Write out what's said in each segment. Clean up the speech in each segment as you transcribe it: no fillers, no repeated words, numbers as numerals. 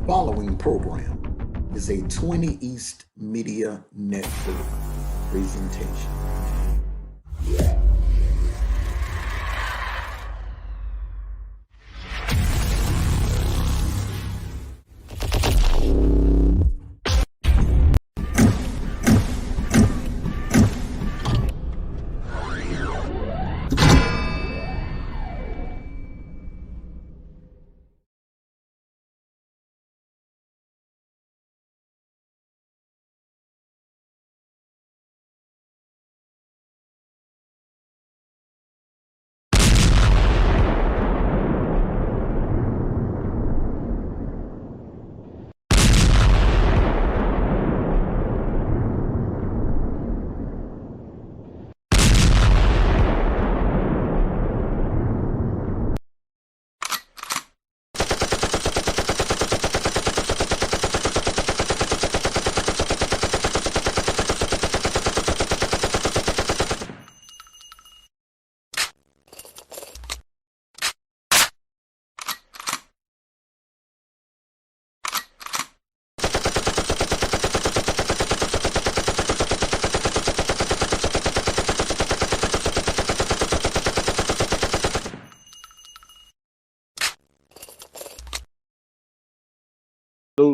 Following program is a 20 East Media Network presentation.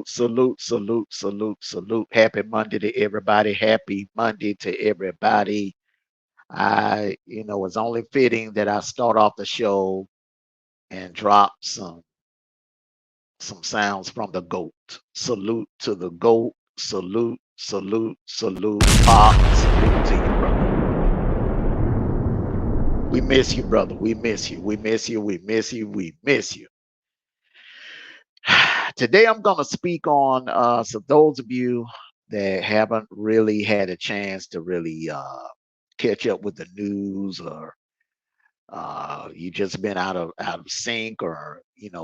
Salute, salute, salute, salute, salute. Happy Monday to everybody. Happy Monday to everybody. It's only fitting that I start off the show and drop some sounds from the GOAT. Salute to the GOAT. Salute, salute, salute. Pop, salute to you, brother. We miss you, brother. We miss you. We miss you. We miss you. We miss you. Today I'm going to speak on so those of you that haven't really had a chance to really catch up with the news, or you just been out of sync, or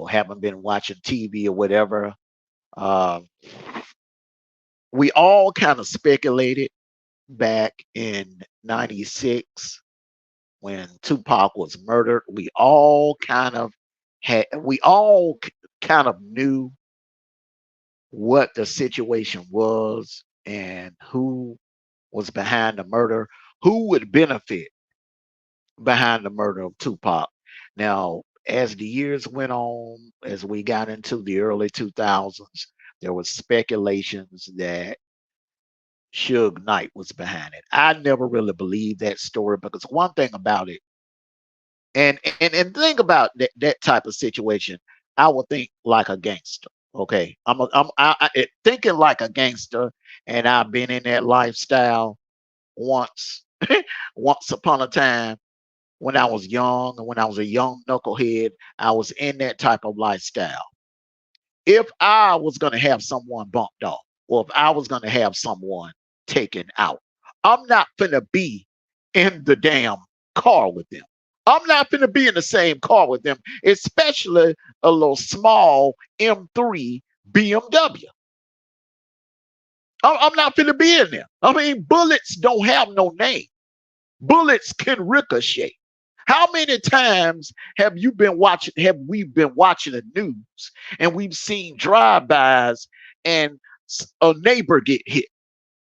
haven't been watching TV or whatever. Uh, we all kind of speculated back in '96 when Tupac was murdered. We all kind of knew what the situation was and who was behind the murder, who would benefit behind the murder of Tupac. Now, as the years went on, as we got into the early 2000s, there was speculations that Suge Knight was behind it. I never really believed that story, because one thing about it, and think about that type of situation, I would think like a gangster. Okay, thinking like a gangster, and I've been in that lifestyle once, once upon a time when I was young, and when I was a young knucklehead, I was in that type of lifestyle. If I was going to have someone bumped off, or if I was going to have someone taken out, I'm not going to be in the damn car with them. I'm not going to be in the same car with them, especially a little small M3 BMW. I'm not going to be in there. I mean, bullets don't have no name. Bullets can ricochet. How many times have we been watching the news, and we've seen drive-bys, and a neighbor get hit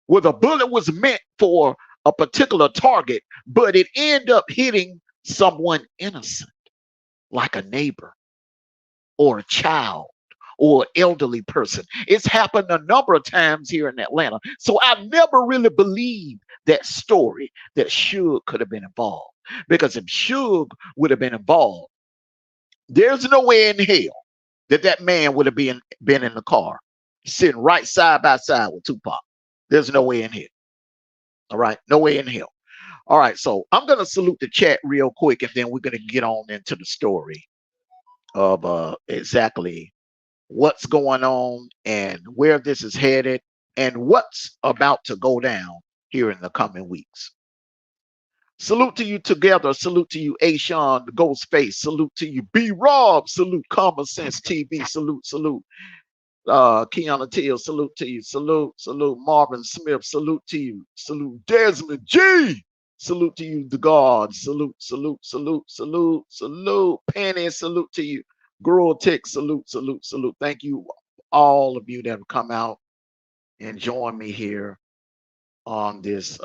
where the bullet was meant for a particular target, but it ended up hitting someone innocent, like a neighbor or a child or elderly person. It's happened a number of times here in Atlanta. So I never really believed that story that Suge could have been involved. Because if Suge would have been involved, there's no way in hell that man would have been in the car, sitting right side by side with Tupac. There's no way in hell. All right, no way in hell. All right, so I'm going to salute the chat real quick, and then we're going to get on into the story of exactly what's going on and where this is headed and what's about to go down here in the coming weeks. Salute to you together. Salute to you, Ashawn, the Ghostface. Salute to you, B Rob. Salute Common Sense TV. Salute, salute. Keanu Till, salute to you. Salute, salute. Marvin Smith, salute to you. Salute Desmond G. Salute to you, the gods. Salute, salute, salute, salute, salute. Penny, salute to you. Girl Tech, salute, salute, salute. Thank you, all of you that have come out and joined me here on this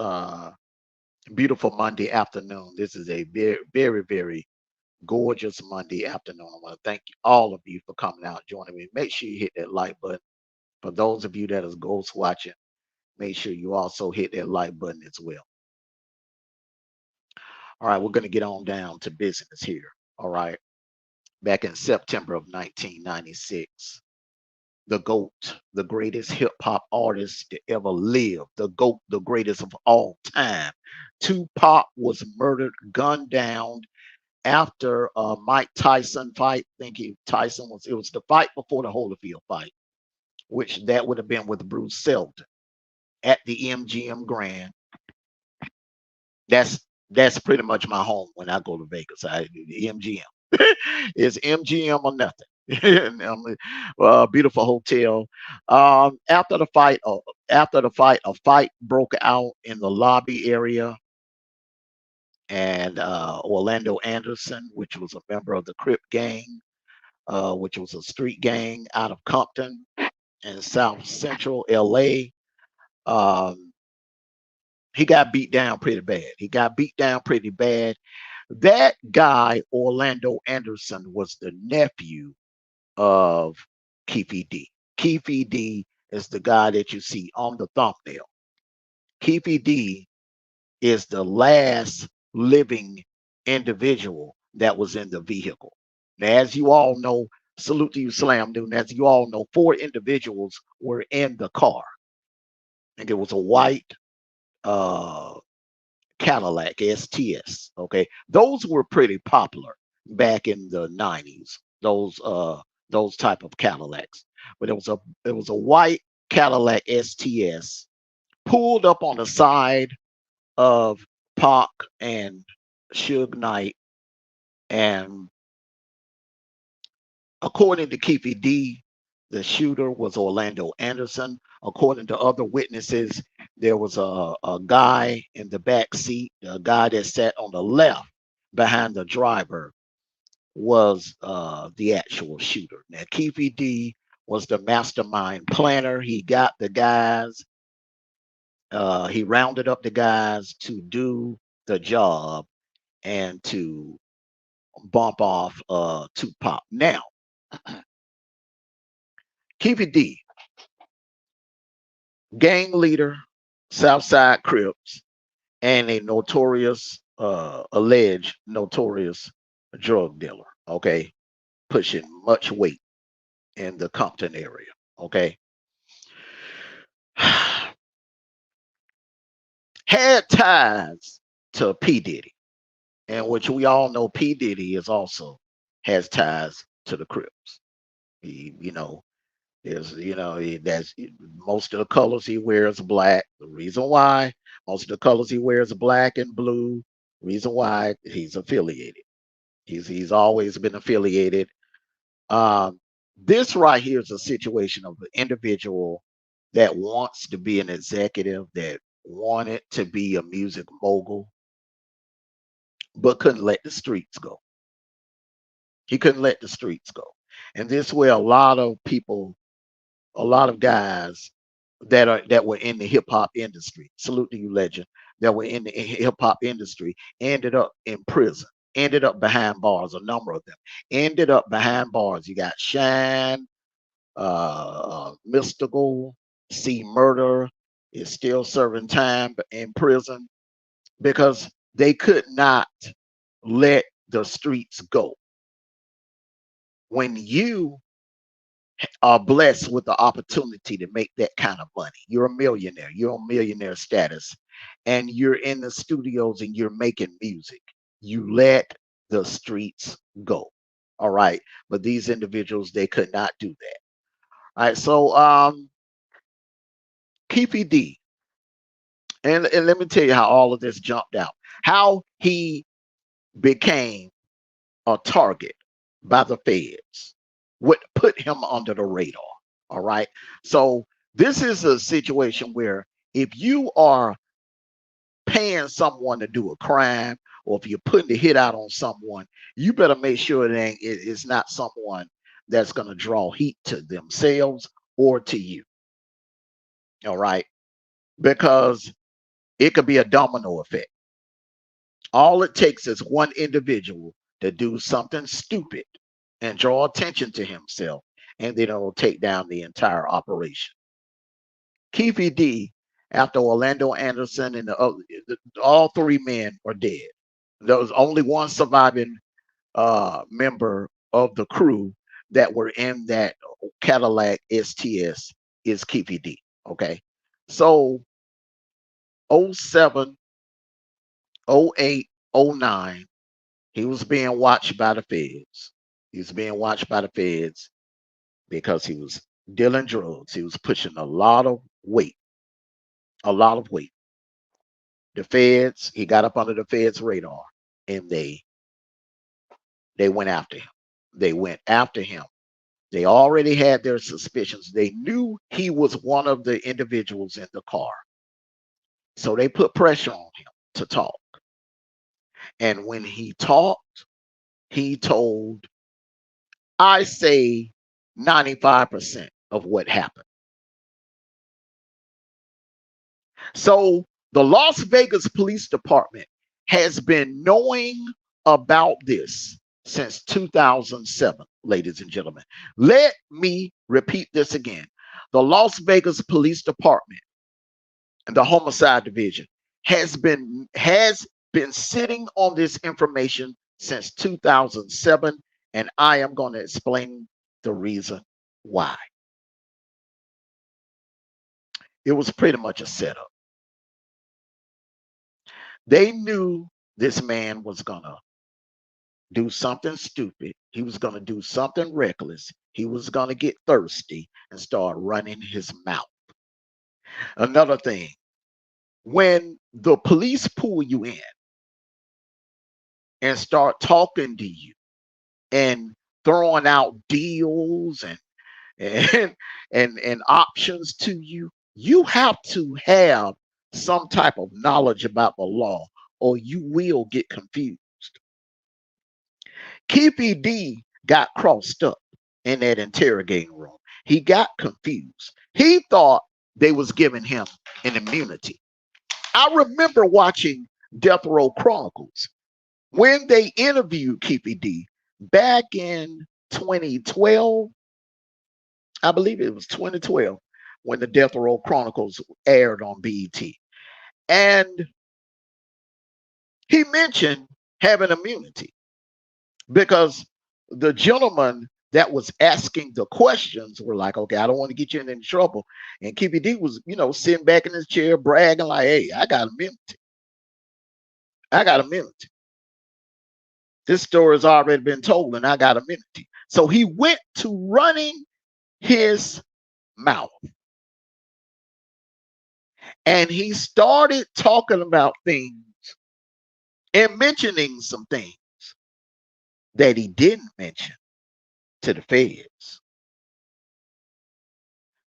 beautiful Monday afternoon. This is a very, very, very gorgeous Monday afternoon. I want to thank all of you for coming out, joining me. Make sure you hit that like button. For those of you that is ghost watching, make sure you also hit that like button as well. All right, we're going to get on down to business here. All right. Back in September of 1996, the GOAT, the greatest hip hop artist to ever live, the GOAT, the greatest of all time. Tupac was murdered, gunned down after Mike Tyson fight. Tyson was, it was the fight before the Holyfield fight, which that would have been with Bruce Seldon at the MGM Grand. That's pretty much my home when I go to Vegas. The MGM. It's MGM or nothing. Beautiful hotel. After the fight, a fight broke out in the lobby area, and Orlando Anderson, which was a member of the Crip gang, which was a street gang out of Compton in South Central LA. Um, he got beat down pretty bad. That guy, Orlando Anderson, was the nephew of Keefe D. Keefe D is the guy that you see on the thumbnail. Keefe D is the last living individual that was in the vehicle. Now, as you all know, salute to you, Slam Dude. As you all know, 4 individuals were in the car. And it was a white uh, Cadillac STS. Okay, those were pretty popular back in the 90s. Those type of Cadillacs, but it was a white Cadillac STS pulled up on the side of Pac and Suge Knight, and according to Keefe D, the shooter was Orlando Anderson. According to other witnesses, there was a guy in the back seat, a guy that sat on the left behind the driver was the actual shooter. Now, Keefe D was the mastermind planner. He got the guys, he rounded up the guys to do the job and to bump off Tupac. Now, Keefe D, gang leader, Southside Crips, and a alleged notorious drug dealer. Okay, pushing much weight in the Compton area. Okay, had ties to P Diddy, and which we all know P Diddy is also has ties to the Crips. He, that's most of the colors he wears are black. The reason why most of the colors he wears are black and blue. Reason why he's affiliated. He's always been affiliated. Um, this right here is a situation of an individual that wants to be an executive, that wanted to be a music mogul, but couldn't let the streets go. He couldn't let the streets go. And this way a lot of people, a lot of guys that were in the hip hop industry, salute to you, legend, that were in the hip hop industry, ended up in prison, ended up behind bars. A number of them ended up behind bars. You got Shine, Mystical, C Murder is still serving time in prison because they could not let the streets go. When you are blessed with the opportunity to make that kind of money. You're a millionaire, you're on millionaire status, and you're in the studios and you're making music. You let the streets go. All right. But these individuals, they could not do that. All right. So Keefe D, and let me tell you how all of this jumped out. How he became a target by the feds, what put him under the radar. All right. So this is a situation where if you are paying someone to do a crime, or if you're putting the hit out on someone, you better make sure it's not someone that's going to draw heat to themselves or to you. All right. Because it could be a domino effect. All it takes is one individual to do something stupid and draw attention to himself, and then it'll take down the entire operation. Keefe D, after Orlando Anderson and all three men are dead. There was only one surviving member of the crew that were in that Cadillac STS is Keefe D. Okay. So 07, 08, 09, he was being watched by the feds. He was being watched by the feds because he was dealing drugs. He was pushing a lot of weight, a lot of weight. The feds, he got up under the feds' radar, and they went after him. They went after him. They already had their suspicions. They knew he was one of the individuals in the car. So they put pressure on him to talk. And when he talked, he told, I say, 95% of what happened. So the Las Vegas Police Department has been knowing about this since 2007, ladies and gentlemen. Let me repeat this again. The Las Vegas Police Department and the Homicide Division has been sitting on this information since 2007, and I am going to explain the reason why. It was pretty much a setup. They knew this man was going to do something stupid. He was going to do something reckless. He was going to get thirsty and start running his mouth. Another thing, when the police pull you in and start talking to you and throwing out deals and options to you, you have to have some type of knowledge about the law, or you will get confused. Keefe D got crossed up in that interrogating room. He got confused. He thought they was giving him an immunity. I remember watching Death Row Chronicles when they interviewed Keefe D back in 2012. I believe it was 2012 when the Death Row Chronicles aired on BET. And he mentioned having immunity because the gentleman that was asking the questions were like, okay, I don't want to get you in any trouble. And Keefe D was, sitting back in his chair bragging like, hey, I got immunity. I got immunity. This story has already been told and I got immunity. So he went to running his mouth. And he started talking about things and mentioning some things that he didn't mention to the feds.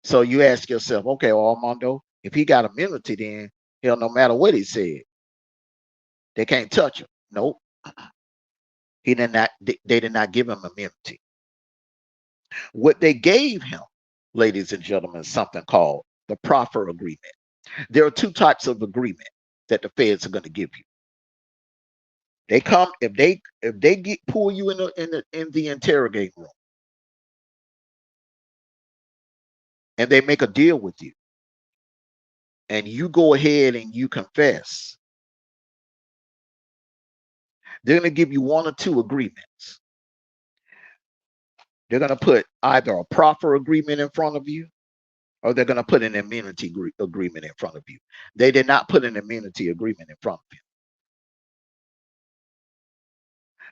So you ask yourself, okay, well, Armando, if he got immunity, then hell, no matter what he said, they can't touch him. Nope. They did not give him immunity. What they gave him, ladies and gentlemen, is something called the proffer agreement. There are two types of agreement that the feds are going to give you. They come if they pull you in the interrogating room and they make a deal with you, and you go ahead and you confess, they're going to give you one or two agreements. They're going to put either a proffer agreement in front of you, or they're going to put an immunity agreement in front of you. They did not put an immunity agreement in front of you.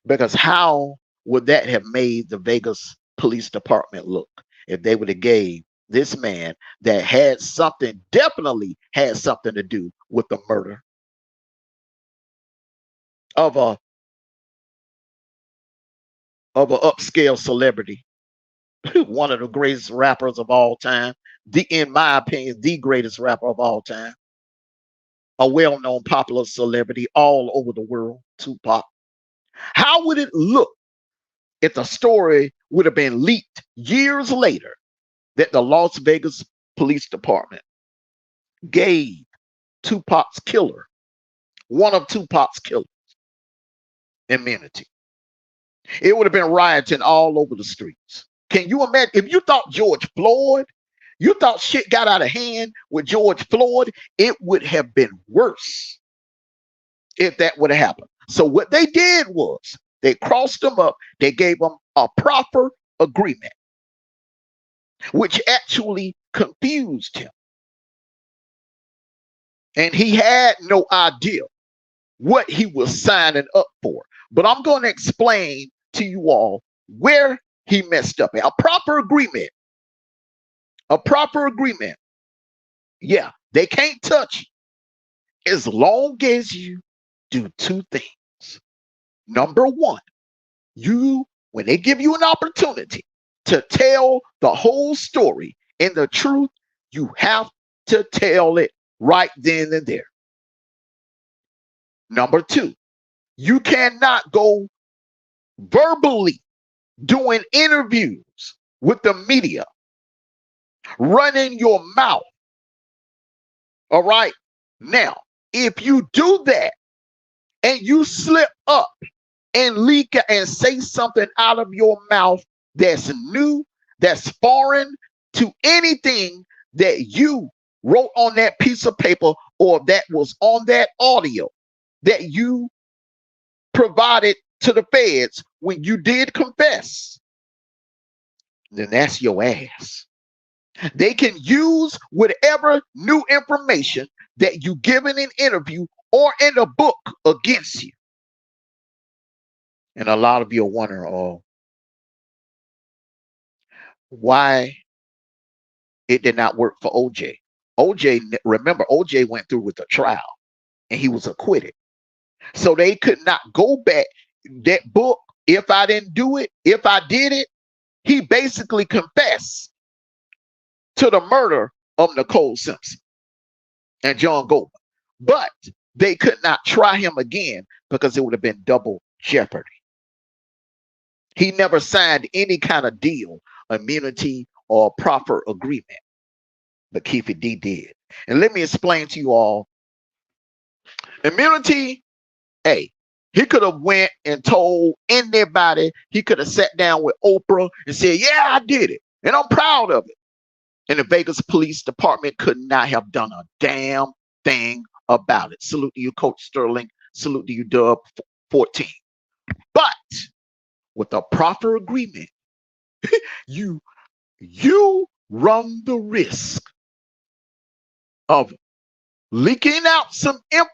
Because how would that have made the Vegas Police Department look if they would have gave this man that definitely had something to do with the murder of an upscale celebrity, one of the greatest rappers of all time, in my opinion, the greatest rapper of all time, a well-known popular celebrity all over the world, Tupac. How would it look if the story would have been leaked years later that the Las Vegas Police Department gave Tupac's killer, one of Tupac's killers, immunity. It would have been rioting all over the streets. Can you imagine if you thought George Floyd, you thought shit got out of hand with George Floyd, it would have been worse if that would have happened. So what they did was they crossed them up, they gave them a proper agreement, which actually confused him. And he had no idea what he was signing up for. But I'm going to explain to you all where he messed up. A proper agreement. A proper agreement. Yeah, they can't touch you as long as you do two things. Number one, when they give you an opportunity to tell the whole story and the truth, you have to tell it right then and there. Number two, you cannot go verbally doing interviews with the media, running your mouth. All right. Now, if you do that and you slip up and leak and say something out of your mouth that's new, that's foreign to anything that you wrote on that piece of paper or that was on that audio that you provided to the feds when you did confess, then that's your ass. They can use whatever new information that you give in an interview or in a book against you. And a lot of you are wondering, oh, why it did not work for OJ. Remember, OJ went through with a trial and he was acquitted. So they could not go back. That book, If I Didn't Do It, If I Did It, he basically confessed to the murder of Nicole Simpson and John Goldman. But they could not try him again because it would have been double jeopardy. He never signed any kind of deal, immunity, or proper agreement. But Keefe D did. And let me explain to you all. Immunity, hey, he could have went and told anybody. He could have sat down with Oprah and said, yeah, I did it. And I'm proud of it. And the Vegas Police Department could not have done a damn thing about it. Salute to you, Coach Sterling. Salute to you, Dub 14. But with a proper agreement, you run the risk of leaking out some new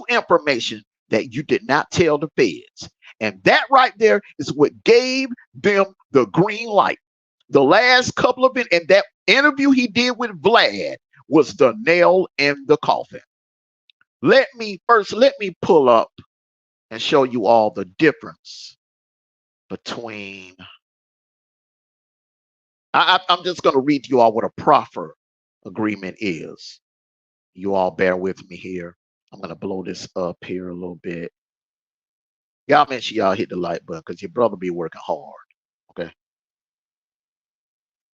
information that you did not tell the feds. And that right there is what gave them the green light. The last couple of and that interview he did with Vlad was the nail in the coffin. Let me pull up and show you all the difference between. I'm just going to read to you all what a proffer agreement is. You all bear with me here. I'm going to blow this up here a little bit. Y'all make sure y'all hit the like button because your brother be working hard. Okay.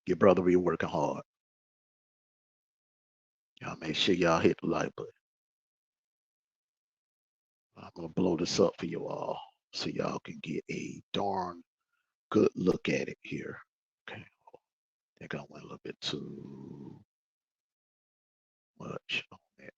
Your brother be working hard. Y'all make sure y'all hit the like button. I'm going to blow this up for you all so y'all can get a darn good look at it here. Okay. I think I went a little bit too much on that.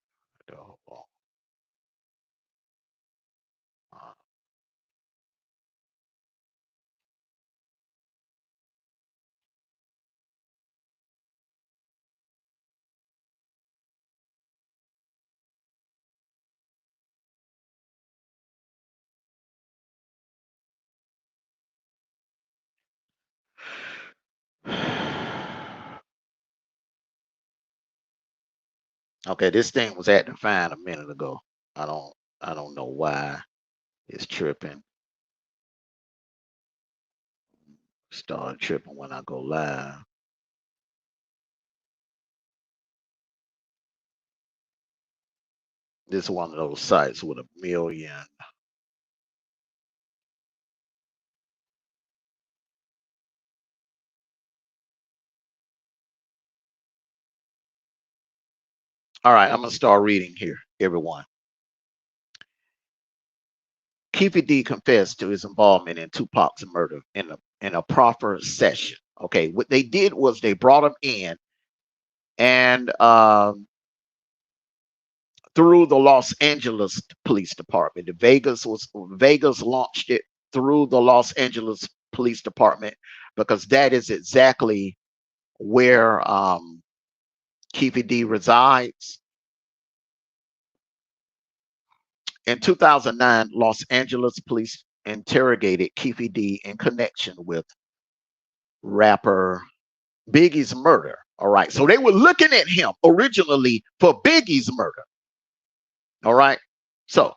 Okay, this thing was acting fine a minute ago. I don't know why it's tripping. Start tripping when I go live. This is one of those sites with a million All right, I'm gonna start reading here, everyone. Keefe D confessed to his involvement in Tupac's murder in a proper session. Okay, what they did was they brought him in and through the Los Angeles Police Department. Vegas launched it through the Los Angeles Police Department because that is exactly where Keefe D resides. In 2009, Los Angeles police interrogated Keefe D in connection with rapper Biggie's murder. All right. So they were looking at him originally for Biggie's murder. All right. So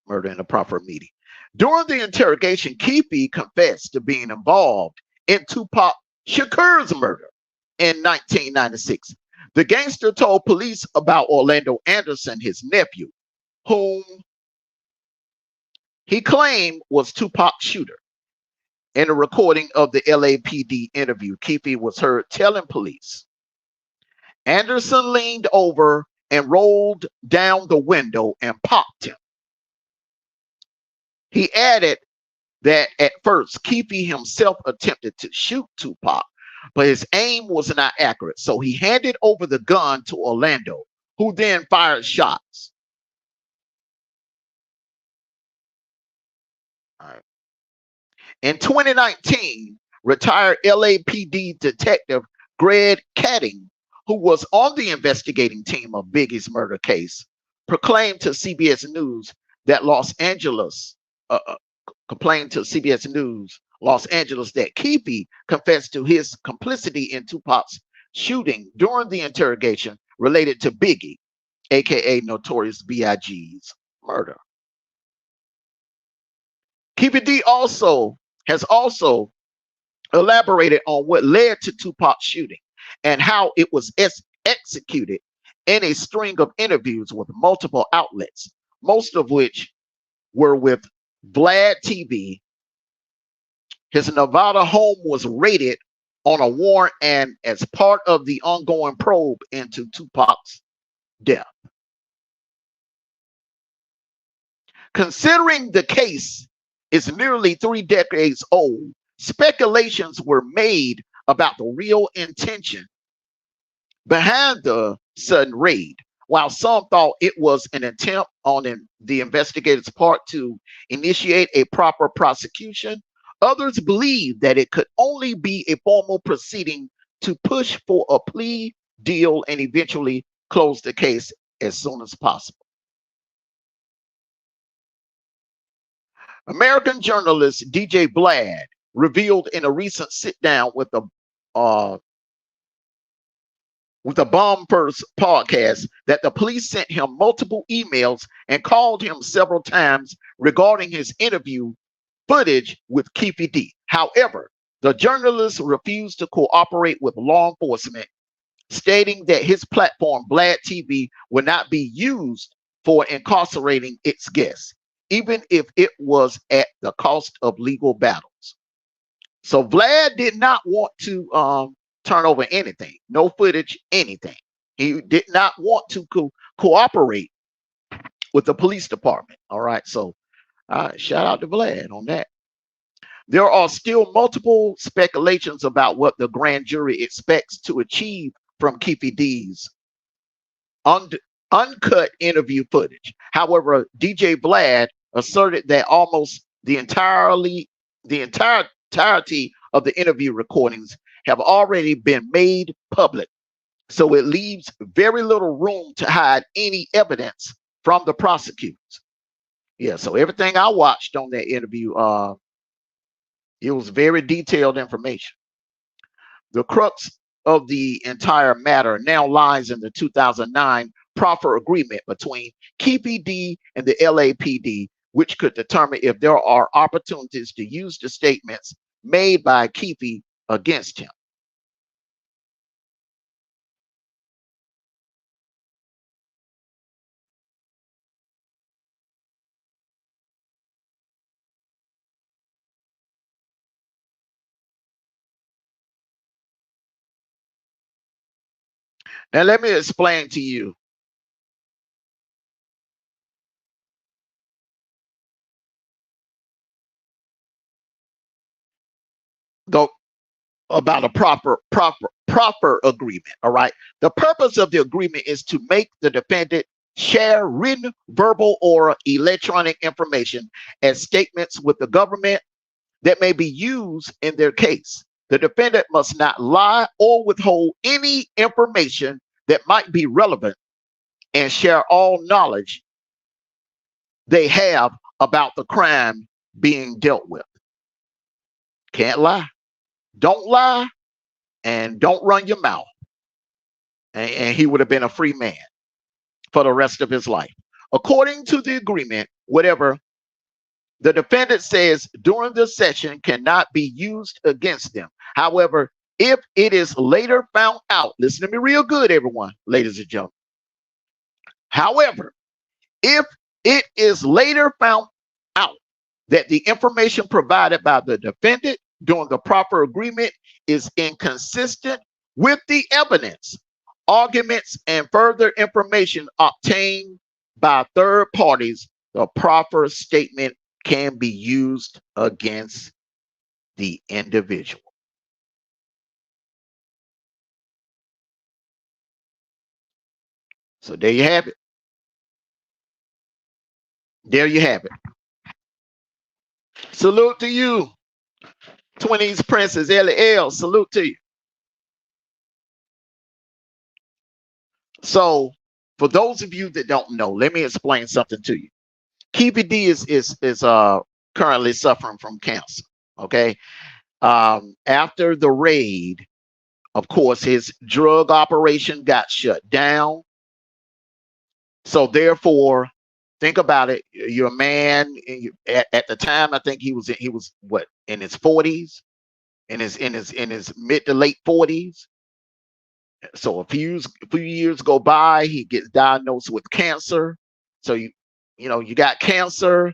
murder in the proper meeting. During the interrogation, Keefe confessed to being involved in Tupac Shakur's murder in 1996. The gangster told police about Orlando Anderson, his nephew, whom he claimed was Tupac's shooter. In a recording of the LAPD interview, Keefe was heard telling police, Anderson leaned over and rolled down the window and popped him. He added that at first, Keefe himself attempted to shoot Tupac, but his aim was not accurate. So he handed over the gun to Orlando, who then fired shots. All right. In 2019, retired LAPD detective Greg Kading, who was on the investigating team of Biggie's murder case, proclaimed to CBS News that Los Angeles that Keefe confessed to his complicity in Tupac's shooting during the interrogation related to Biggie, aka Notorious B.I.G.'s murder. Keefe D has also elaborated on what led to Tupac's shooting and how it was executed in a string of interviews with multiple outlets, most of which were with Vlad TV. His Nevada home was raided on a warrant and as part of the ongoing probe into Tupac's death. Considering the case is nearly 3 decades old, speculations were made about the real intention behind the sudden raid. While some thought it was an attempt on the investigators' part to initiate a proper prosecution, others believe that it could only be a formal proceeding to push for a plea deal and eventually close the case as soon as possible. American journalist DJ Blad revealed in a recent sit-down uh, with a Bomb First podcast that the police sent him multiple emails and called him several times regarding his interview footage with Keefe D. However, the journalist refused to cooperate with law enforcement, stating that his platform, Vlad TV, would not be used for incarcerating its guests, even if it was at the cost of legal battles. So Vlad did not want to turn over anything, no footage, anything. He did not want to cooperate with the police department. All right, so shout out to Vlad on that. There are still multiple speculations about what the grand jury expects to achieve from Keefe D's uncut interview footage. However, DJ Vlad asserted that almost the entirety of the interview recordings have already been made public. So it leaves very little room to hide any evidence from the prosecutors. Yeah, so everything I watched on that interview, it was very detailed information. The crux of the entire matter now lies in the 2009 proffer agreement between Keefe D and the LAPD, which could determine if there are opportunities to use the statements made by Keefe against him. Now, let me explain to you the about a proper agreement. All right. The purpose of the agreement is to make the defendant share written, verbal, or electronic information as statements with the government that may be used in their case. The defendant must not lie or withhold any information that might be relevant and share all knowledge they have about the crime being dealt with. Can't lie. Don't lie and don't run your mouth. And he would have been a free man for the rest of his life. According to the agreement, whatever the defendant says during the session cannot be used against them. However, if it is later found out, listen to me real good, everyone, ladies and gentlemen. However, if it is later found out that the information provided by the defendant during the proper agreement is inconsistent with the evidence, arguments, and further information obtained by third parties, the proper statement can be used against the individual. So there you have it. There you have it. Salute to you, 20s Princess LL. Salute to you. So, for those of you that don't know, let me explain something to you. Keefy D is currently suffering from cancer. Okay. After the raid, of course, his drug operation got shut down. So therefore, think about it. You're a man. At the time, I think he was what, in his 40s, in his mid to late 40s. So a few years go by, he gets diagnosed with cancer. So you got cancer.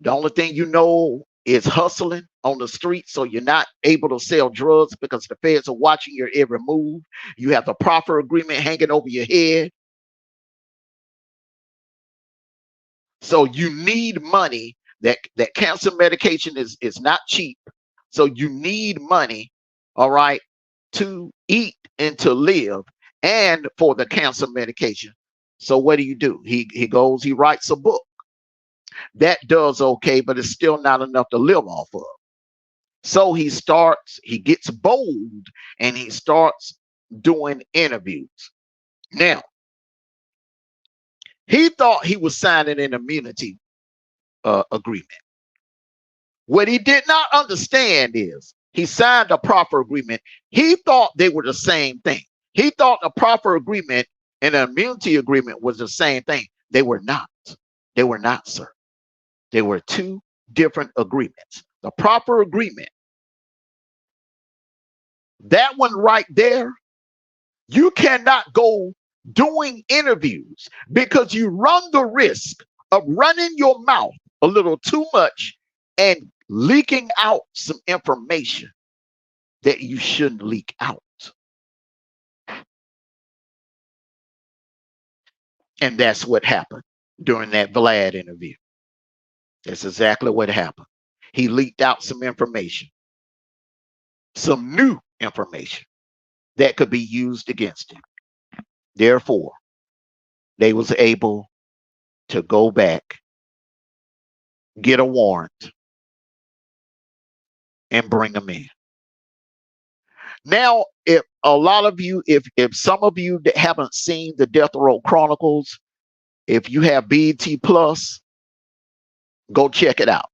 The only thing you know is hustling on the street. So you're not able to sell drugs because the feds are watching your every move. You have the proper agreement hanging over your head. So you need money. That cancer medication is not cheap. So you need money, all right, to eat and to live, and for the cancer medication. So what do? He goes, he writes a book. That does okay, but it's still not enough to live off of. So he gets bold, and he starts doing interviews. Now, he thought he was signing an immunity agreement. What he did not understand is he signed a proper agreement. He thought they were the same thing. He thought a proper agreement and an immunity agreement was the same thing. They were not. They were not, sir. They were two different agreements. The proper agreement, that one right there, you cannot go doing interviews because you run the risk of running your mouth a little too much and leaking out some information that you shouldn't leak out. And that's what happened during that Vlad interview. That's exactly what happened. He leaked out some information, some new information that could be used against him. Therefore, they was able to go back, get a warrant, and bring him in. Now, if a lot of you, if some of you that haven't seen the Death Row Chronicles, if you have BT Plus, go check it out.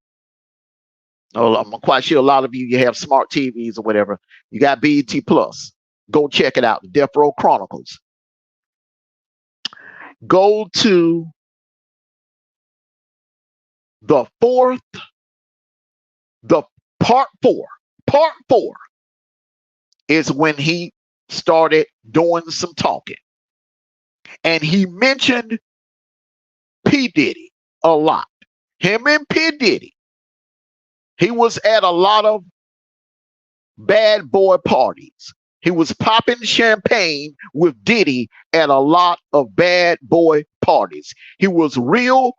Oh, I'm quite sure a lot of you have smart TVs or whatever. You got BT Plus. Go check it out. The Death Row Chronicles. Go to the part four. Part four is when he started doing some talking. And he mentioned P. Diddy a lot. Him and P. Diddy. He was at a lot of bad boy parties. He was popping champagne with Diddy at a lot of bad boy parties. He was real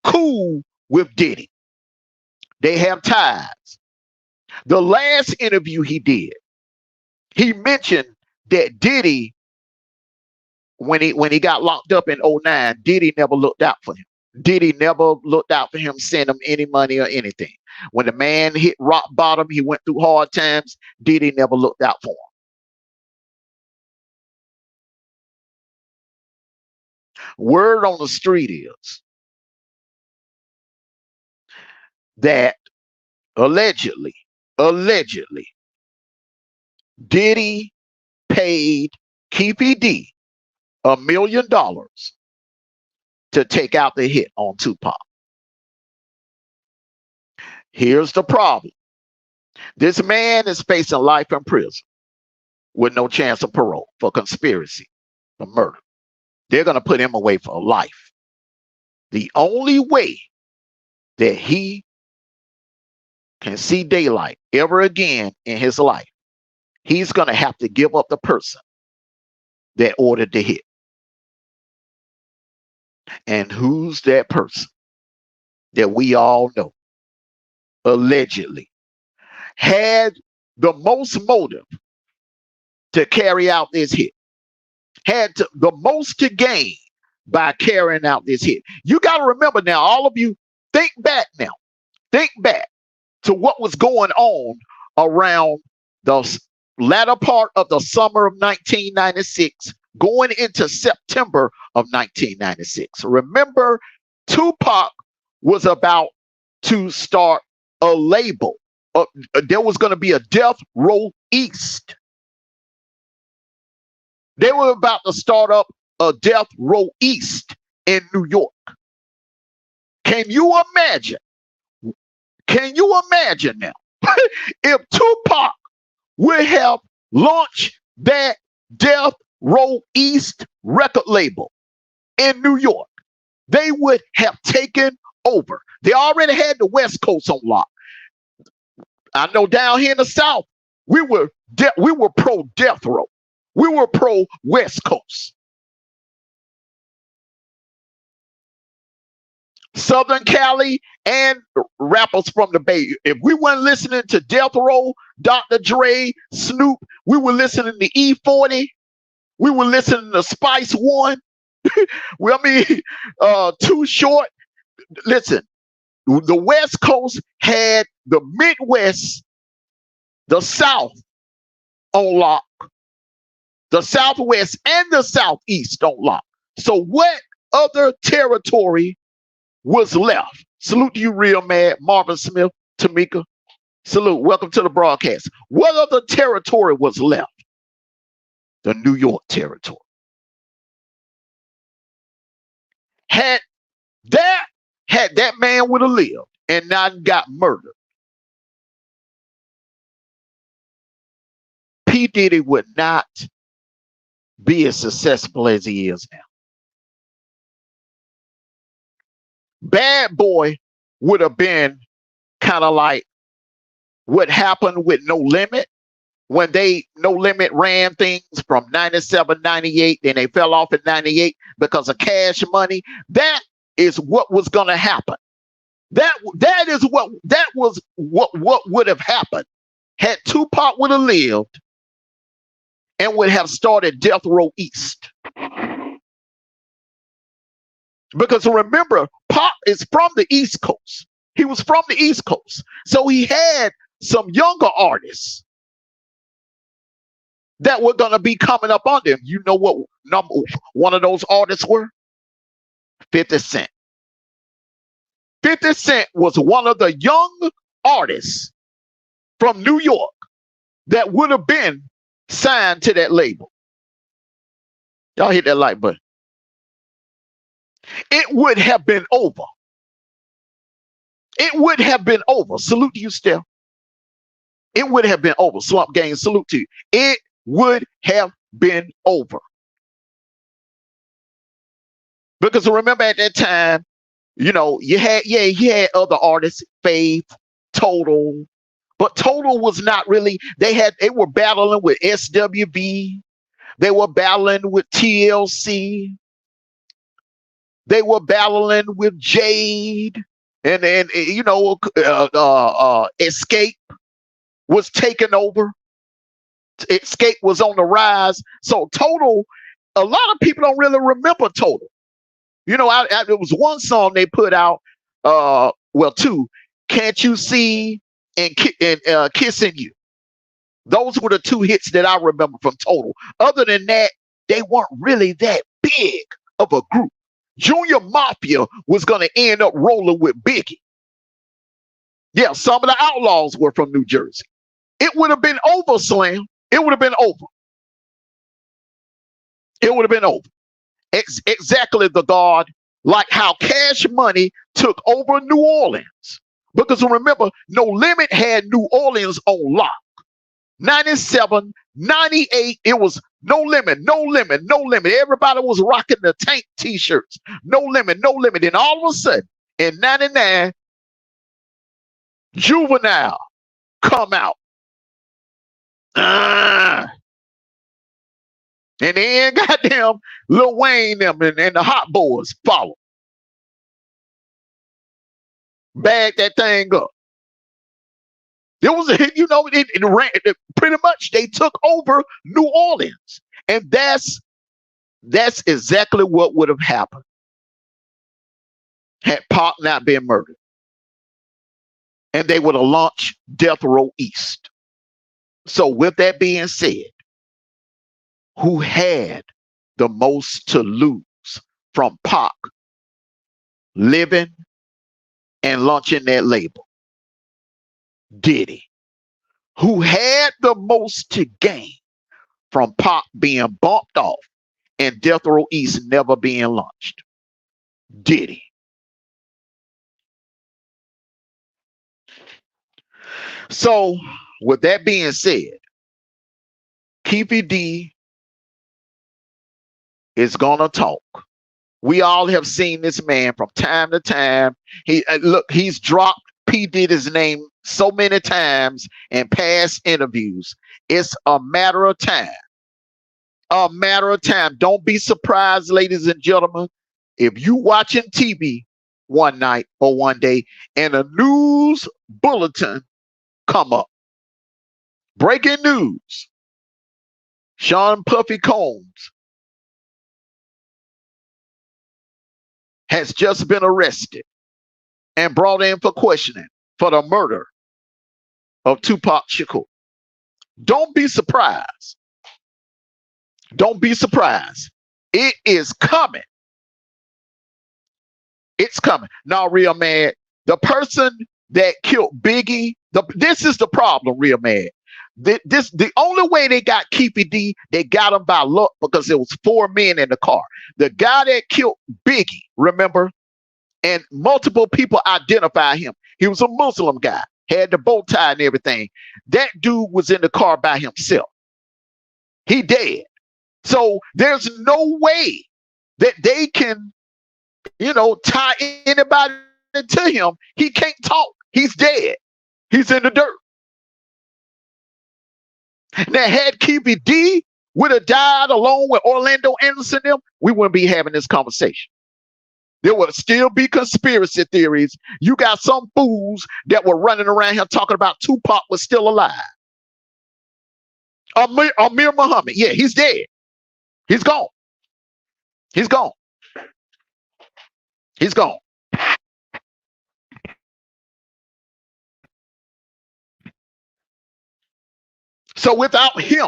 cool with Diddy. They have ties. The last interview he did, he mentioned that Diddy, when he got locked up in '09, Diddy never looked out for him. Diddy never looked out for him, sent him any money or anything. When the man hit rock bottom, he went through hard times, Diddy never looked out for him. Word on the street is that allegedly, Diddy paid Keefy D $1 million to take out the hit on Tupac. Here's the problem. This man is facing life in prison with no chance of parole for conspiracy, for murder. They're going to put him away for life. The only way that he can see daylight ever again in his life, he's going to have to give up the person that ordered the hit. And who's that person that we all know allegedly had the most motive to carry out this hit, had the most to gain by carrying out this hit? You got to remember now, all of you, think back to what was going on around the latter part of the summer of 1996, going into September of 1996. Remember, Tupac was about to start a label. There was going to be a Death Row East. They were about to start up a Death Row East in New York. Can you imagine? Can you imagine now if Tupac would have launched that Death Row East record label in New York? They would have taken over. They already had the West Coast on lock. I know down here in the South, we were pro Death Row. We were pro West Coast. Southern Cali and rappers from the Bay. If we weren't listening to Death Row, Dr. Dre, Snoop, we were listening to E40. We were listening to Spice One. Too Short. Listen, the West Coast had the Midwest, the South on lock, the Southwest and the Southeast on lock. So what other territory was left? Salute to you, Real Mad, Marvin Smith, Tamika. Salute. Welcome to the broadcast. What other territory was left? The New York territory. Had that man would have lived and not got murdered, P. Diddy would not be as successful as he is now. Bad Boy would have been kind of like what happened with No Limit when No Limit ran things from 97, 98, then they fell off in 98 because of Cash Money. That is what was going to happen. That was what would have happened had Tupac would have lived and would have started Death Row East. Because remember, Pac is from the East Coast. He was from the East Coast. So he had some younger artists that were going to be coming up on them. You know what number one of those artists were? 50 Cent. 50 Cent was one of the young artists from New York that would have been signed to that label. Y'all hit that like button. It would have been over. It would have been over. Salute to you, Steph. It would have been over. Slump Gang, salute to you. It would have been over. Because remember at that time, you had other artists, Faith, Total, But Total was not really, they were battling with SWV, they were battling with TLC, they were battling with Jade, and Escape was taking over. Escape was on the rise. So Total, a lot of people don't really remember Total. There was one song they put out, two, Can't You See and Kissing You. Those were the two hits that I remember from Total. Other than that, they weren't really that big of a group. Junior Mafia was going to end up rolling with Biggie. Yeah, some of the Outlaws were from New Jersey. It would have been over, Slam. It would have been over. It would have been over. Exactly, the God, like how Cash Money took over New Orleans. Because remember, No Limit had New Orleans on lock. 97, 98, it was no limit, no limit, no limit. Everybody was rocking the Tank t-shirts. No limit, no limit. And all of a sudden, in 99, Juvenile come out. And then goddamn Lil Wayne them and the Hot Boys follow. Bag that thing up. It was it ran pretty much. They took over New Orleans, and that's exactly what would have happened had Pac not been murdered, and they would have launched Death Row East. So, with that being said, who had the most to lose from Pac living and launching that label? Diddy. Who had the most to gain from Pac being bumped off and Death Row East never being launched? Diddy. So, with that being said, Keefy D is gonna talk. We all have seen this man from time to time. He's dropped P. Diddy's name so many times in past interviews. It's a matter of time. A matter of time. Don't be surprised, ladies and gentlemen, if you watching TV one night or one day and a news bulletin come up. Breaking news. Sean Puffy Combs has just been arrested and brought in for questioning for the murder of Tupac Shakur. Don't be surprised. Don't be surprised. It is coming. It's coming. Now, Real Mad, the person that killed Biggie, this is the problem, Real Mad. The only way they got Keefy D, they got him by luck because there was 4 men in the car. The guy that killed Biggie, remember, and multiple people identify him. He was a Muslim guy, had the bow tie and everything. That dude was in the car by himself. He dead. So there's no way that they can, tie anybody to him. He can't talk. He's dead. He's in the dirt. Now, had Keefy D would have died along with Orlando Anderson, we wouldn't be having this conversation. There would still be conspiracy theories. You got some fools that were running around here talking about Tupac was still alive. Amir Muhammad, yeah, he's dead. He's gone. He's gone. He's gone. So without his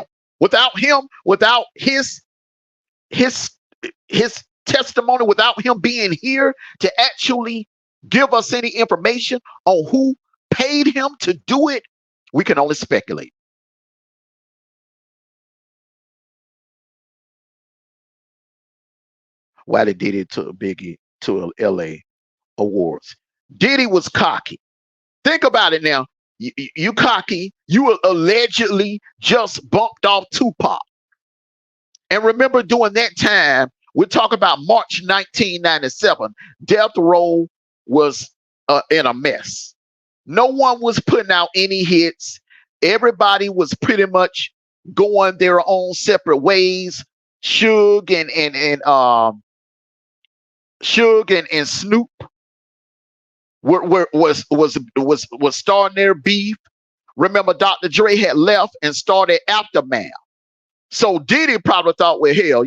testimony, without him being here to actually give us any information on who paid him to do it, we can only speculate. Why they did it to Biggie to LA Awards. Diddy was cocky. Think about it now. You cocky. You allegedly just bumped off Tupac. And remember, during that time, we're talking about March 1997. Death Row was in a mess. No one was putting out any hits. Everybody was pretty much going their own separate ways. Suge and Snoop was starting their beef. Remember, Dr. Dre had left and started Aftermath. So Diddy probably thought, well, hell,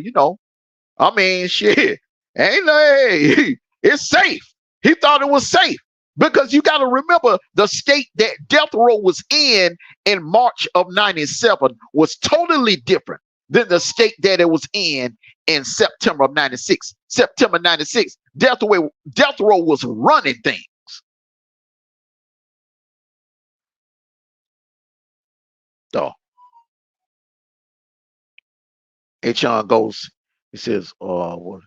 I mean, shit, ain't no, hey, it's safe. He thought it was safe because you got to remember the state that Death Row was in March of '97 was totally different than the state that it was in September of '96. September '96, Death Row was running things. So H.on goes, he says, well,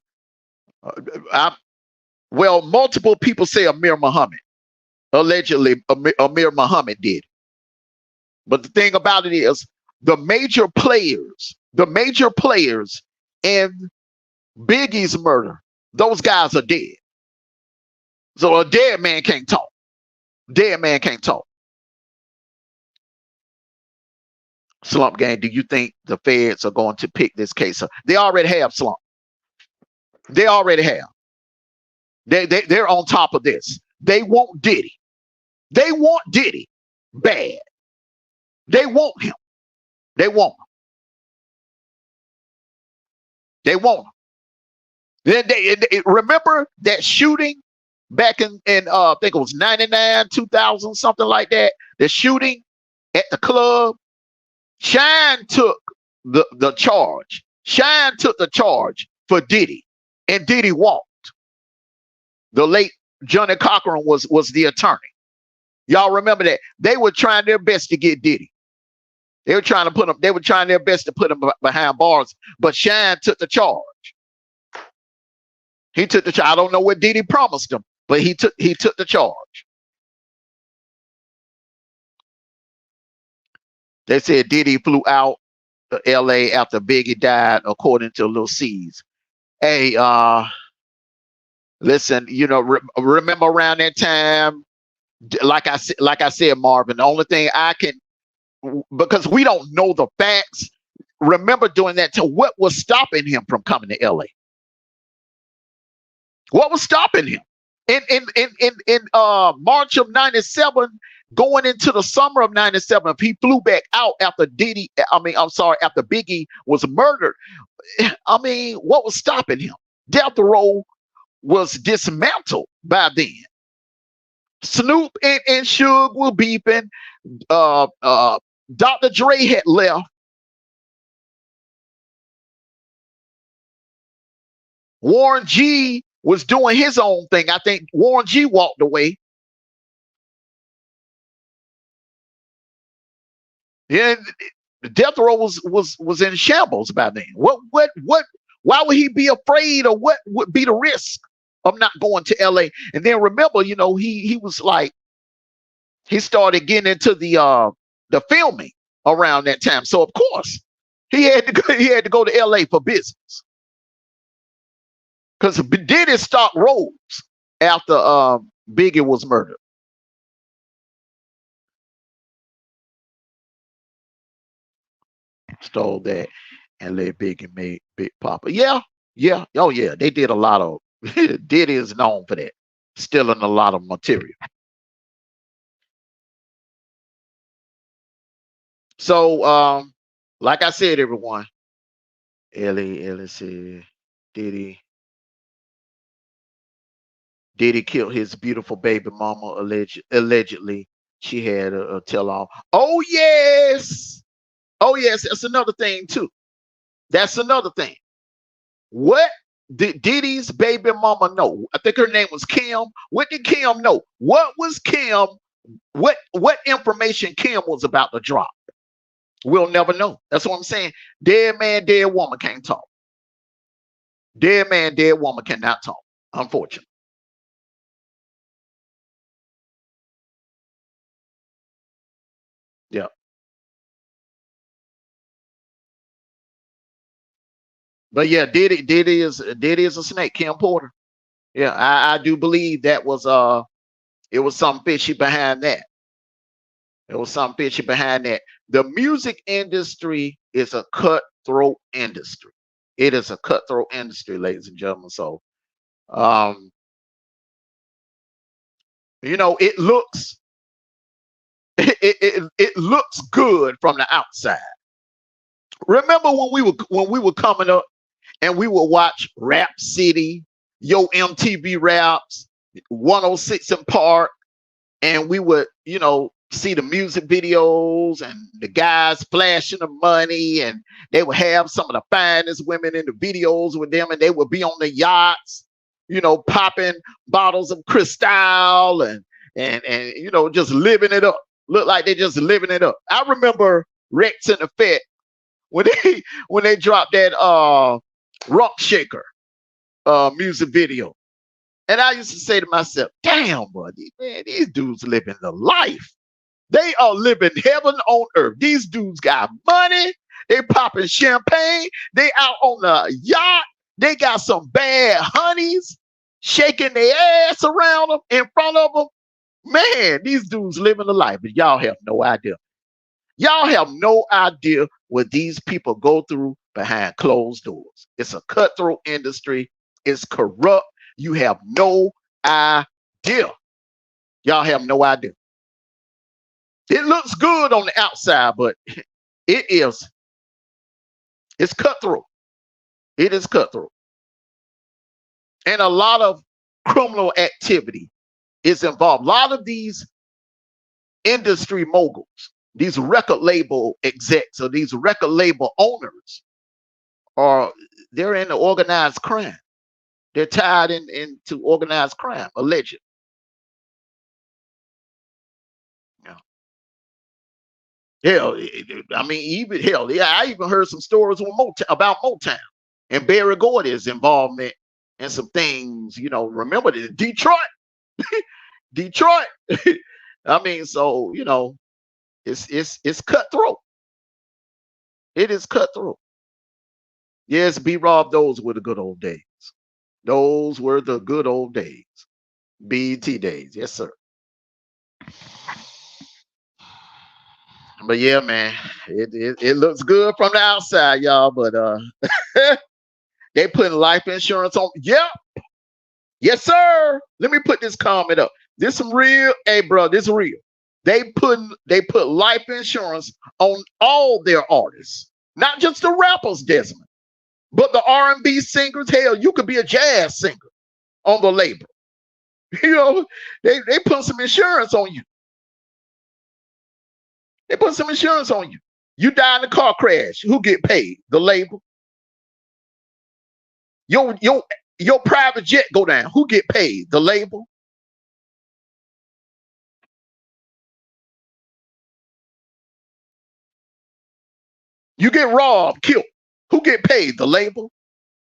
multiple people say Amir Muhammad. Allegedly, Amir Muhammad did. But the thing about it is, the major players in Biggie's murder, those guys are dead. So a dead man can't talk. Dead man can't talk. Slump Gang, do you think the feds are going to pick this case up? They already have, Slump. They already have. They're on top of this. They want Diddy. They want Diddy bad. They want him. They want him. They want him. Then they remember that shooting back in I think it was 99, 2000, something like that. The shooting at the club. Shine took the charge. Shine took the charge for Diddy, and Diddy walked. The late Johnny Cochran was the attorney. Y'all remember that? They were trying their best to get Diddy. They were trying their best to put him behind bars, but Shine took the charge. He took the charge. I don't know what Diddy promised him, but he took the charge. They said Diddy flew out to LA after Biggie died, according to Lil C's. Hey, listen, remember around that time, like I said, Marvin, the only thing I can, because we don't know the facts, remember during that time, what was stopping him from coming to LA? What was stopping him? In March of '97, going into the summer of '97, if he flew back out after after Biggie was murdered, I mean, what was stopping him? Death Row was dismantled by then. Snoop and Suge were beefing. Dr. Dre had left. Warren G was doing his own thing. I think Warren G walked away. Yeah, Death Row was in shambles by then. What? Why would he be afraid, or what would be the risk of not going to LA? And then remember, he was like, he started getting into the filming around that time. So of course he had to go to LA for business. Because Diddy's stock rose after Biggie was murdered. Stole that and let Biggie make Big Papa. Yeah. Oh yeah, they did a lot of. Diddy is known for that, stealing a lot of material. So, like I said, everyone, Ellie said, Diddy killed his beautiful baby mama. Allegedly, she had a tell-all. Oh yes, that's another thing too. That's another thing. What did Diddy's baby mama know? I think her name was Kim. What did Kim know? What was Kim? What information Kim was about to drop? We'll never know. That's what I'm saying. Dead man, dead woman can't talk. Dead man, dead woman cannot talk, unfortunately. Yeah. But yeah, Diddy is a snake, Kim Porter. Yeah, I do believe that was It was something fishy behind that. There was something fishy behind that. The music industry is a cutthroat industry. It is a cutthroat industry, ladies and gentlemen. So, um, it looks it looks good from the outside. Remember when we were coming up and we would watch Rap City, Yo MTV Raps, 106 in Park, and we would, see the music videos and the guys flashing the money, and they would have some of the finest women in the videos with them, and they would be on the yachts, popping bottles of Cristal and just living it up. Look like they just living it up. I remember Rex and the Fed when they dropped that Rump Shaker music video. And I used to say to myself, damn, buddy, man, these dudes living the life. They are living heaven on earth. These dudes got money. They popping champagne. They out on the yacht. They got some bad honeys shaking their ass around them, in front of them. Man, these dudes living the life, but y'all have no idea. Y'all have no idea what these people go through behind closed doors. It's a cutthroat industry. It's corrupt. You have no idea. Y'all have no idea. It looks good on the outside, but it's cutthroat. It is cutthroat. And a lot of criminal activity is involved. A lot of these industry moguls, these record label execs, or these record label owners, they're into organized crime. They're tied into organized crime, allegedly. Hell, I mean, I even heard some stories about Motown and Barry Gordy's involvement in some things. Remember the Detroit, Detroit. I mean, so it's cutthroat. It is cutthroat. Yes, B-Rob, those were the good old days. Those were the good old days. BET days. Yes, sir. But yeah, man, it looks good from the outside, y'all. But they putting life insurance on. Yep. Yes, sir. Let me put this comment up. This some real. Hey, bro, this is real. They put life insurance on all their artists, not just the rappers, Desmond, but the R&B singers. Hell, you could be a jazz singer on the label. They put some insurance on you. They put some insurance on you. You die in a car crash. Who get paid? The label. Your private jet go down. Who get paid? The label. You get robbed, killed. Who get paid? The label.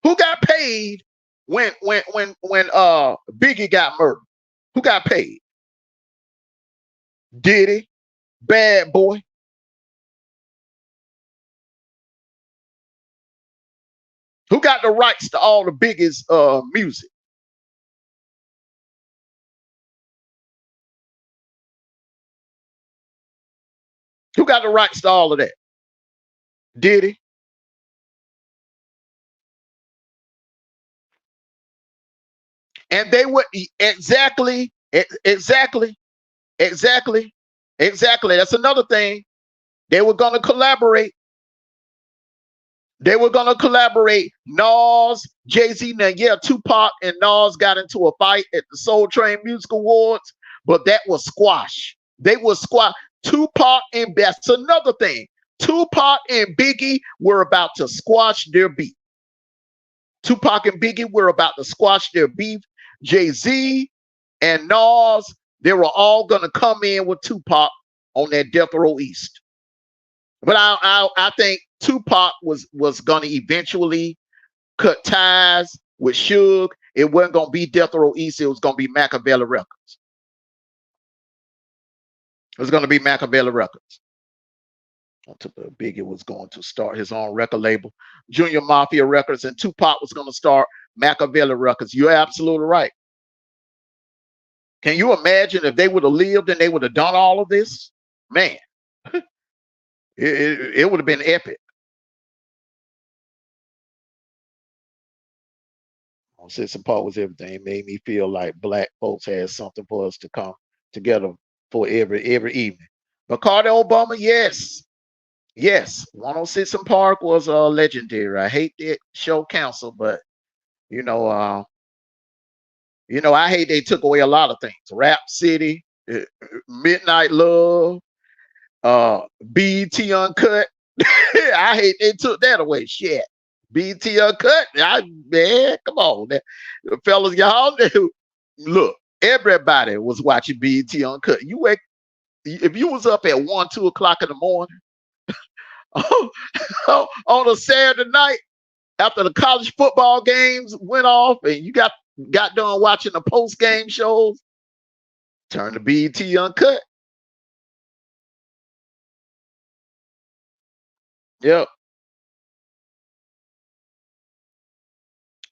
Who got paid when Biggie got murdered? Who got paid? Diddy, Bad Boy. Who got the rights to all the biggest music? Who got the rights to all of that? Diddy. And they would exactly. That's another thing. They were going to collaborate. Nas, Jay-Z. Now, yeah, Tupac and Nas got into a fight at the Soul Train Music Awards, but that was squash. They were squash. Tupac and that's another thing. Tupac and Biggie were about to squash their beef. Tupac and Biggie were about to squash their beef. Jay-Z and Nas, they were all going to come in with Tupac on that Death Row East. But I think Tupac was going to eventually cut ties with Suge. It wasn't going to be Death Row East. It was going to be Machiavelli Records. It was going to be Machiavelli Records. Biggie was going to start his own record label, Junior Mafia Records, and Tupac was going to start Machiavelli Records. You're absolutely right. Can you imagine if they would have lived and they would have done all of this? Man, it would have been epic. Since Paul was everything, it made me feel like black folks had something for us to come together for every evening. But Carter Obama, yes, yes, 106 in Park was legendary. I hate that show council, but you know, I hate they took away a lot of things. Rap City, Midnight Love, BET Uncut. I hate they took that away. Shit. BET Uncut. Man, come on. Fellas, y'all look, everybody was watching BET Uncut. If you was up at 1, 2 o'clock in the morning on a Saturday night after the college football games went off and you got done watching the post game shows, turn to BET Uncut. Yep.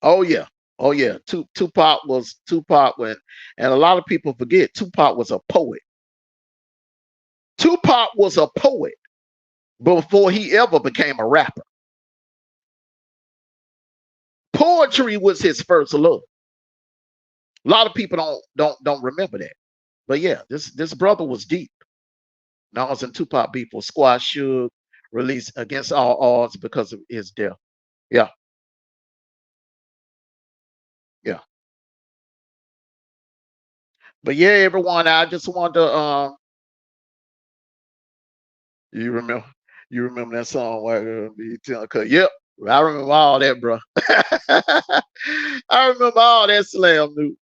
Oh yeah. Oh yeah. Tupac when, and a lot of people forget Tupac was a poet. Tupac was a poet before he ever became a rapper. Poetry was his first love. A lot of people don't remember that. But yeah, this brother was deep. Nas and Tupac beef was squash should released against all odds because of his death. Yeah, yeah. But yeah, everyone, I just wanted to you remember that song where yep, I remember all that, bro. I remember all that slam dude.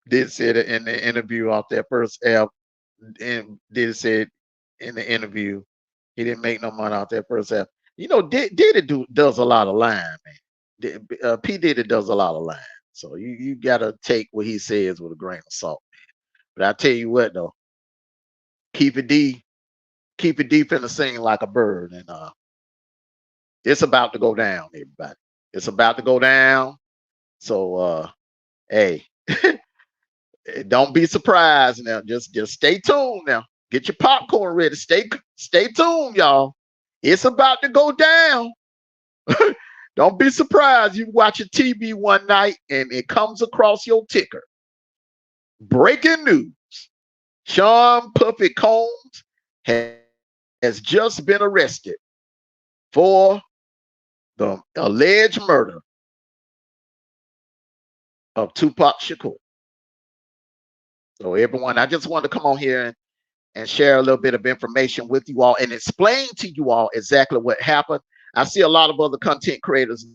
Did say it in the interview off that first album, and did say in the interview he didn't make no money off that first album. You know, Diddy does a lot of lying, man. P Diddy does a lot of lying, so you gotta take what he says with a grain of salt. But I tell you what, though, keep it deep in the sing like a bird, and it's about to go down, everybody. It's about to go down. So hey. Don't be surprised now. Just stay tuned now. Get your popcorn ready. Stay tuned, y'all. It's about to go down. Don't be surprised. You watch a TV one night and it comes across your ticker. Breaking news. Sean Puffy Combs has just been arrested for the alleged murder of Tupac Shakur. So everyone, I just wanted to come on here and share a little bit of information with you all and explain to you all exactly what happened. I see a lot of other content creators,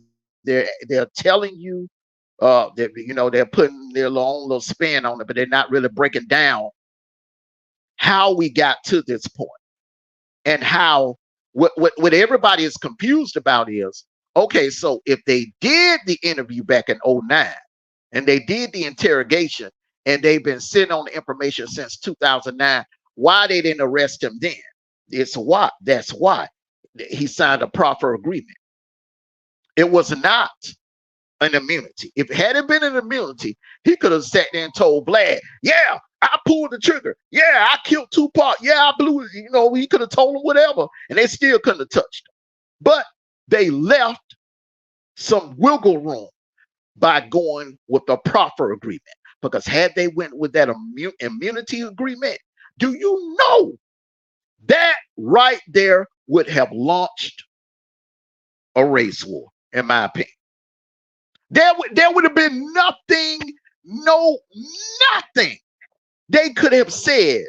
they're telling you that, you know, they're putting their own little spin on it, but they're not really breaking down how we got to this point and how what everybody is confused about is, okay, so if they did the interview back in 2009 and they did the interrogation and they've been sitting on the information since 2009, why they didn't arrest him then? That's why he signed a proffer agreement. It was not an immunity. If it hadn't been an immunity, he could have sat there and told Vlad, yeah, I pulled the trigger. Yeah, I killed Tupac. Yeah, I blew it. You know, he could have told him whatever, and they still couldn't have touched him. But they left some wiggle room by going with the proffer agreement. Because had they went with that immunity agreement, do you know that right there would have launched a race war, in my opinion. There would have been nothing they could have said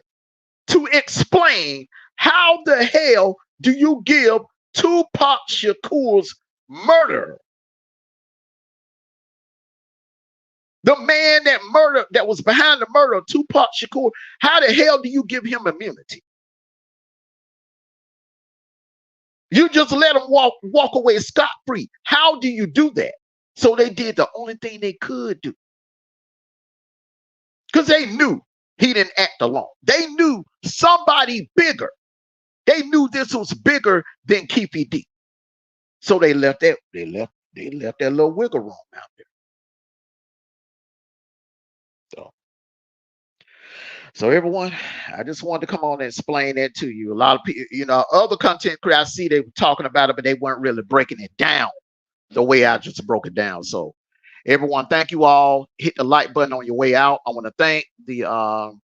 to explain how the hell do you give Tupac Shakur's murder, the man that was behind the murder of Tupac Shakur, how the hell do you give him immunity? You just let him walk away scot-free. How do you do that? So they did the only thing they could do. Because they knew he didn't act alone. They knew somebody bigger. They knew this was bigger than Keefy D. So they left that little wiggle room out there. So everyone, I just wanted to come on and explain that to you. A lot of people, other content creators, I see they were talking about it, but they weren't really breaking it down the way I just broke it down. So everyone, thank you all. Hit the like button on your way out. I want to thank the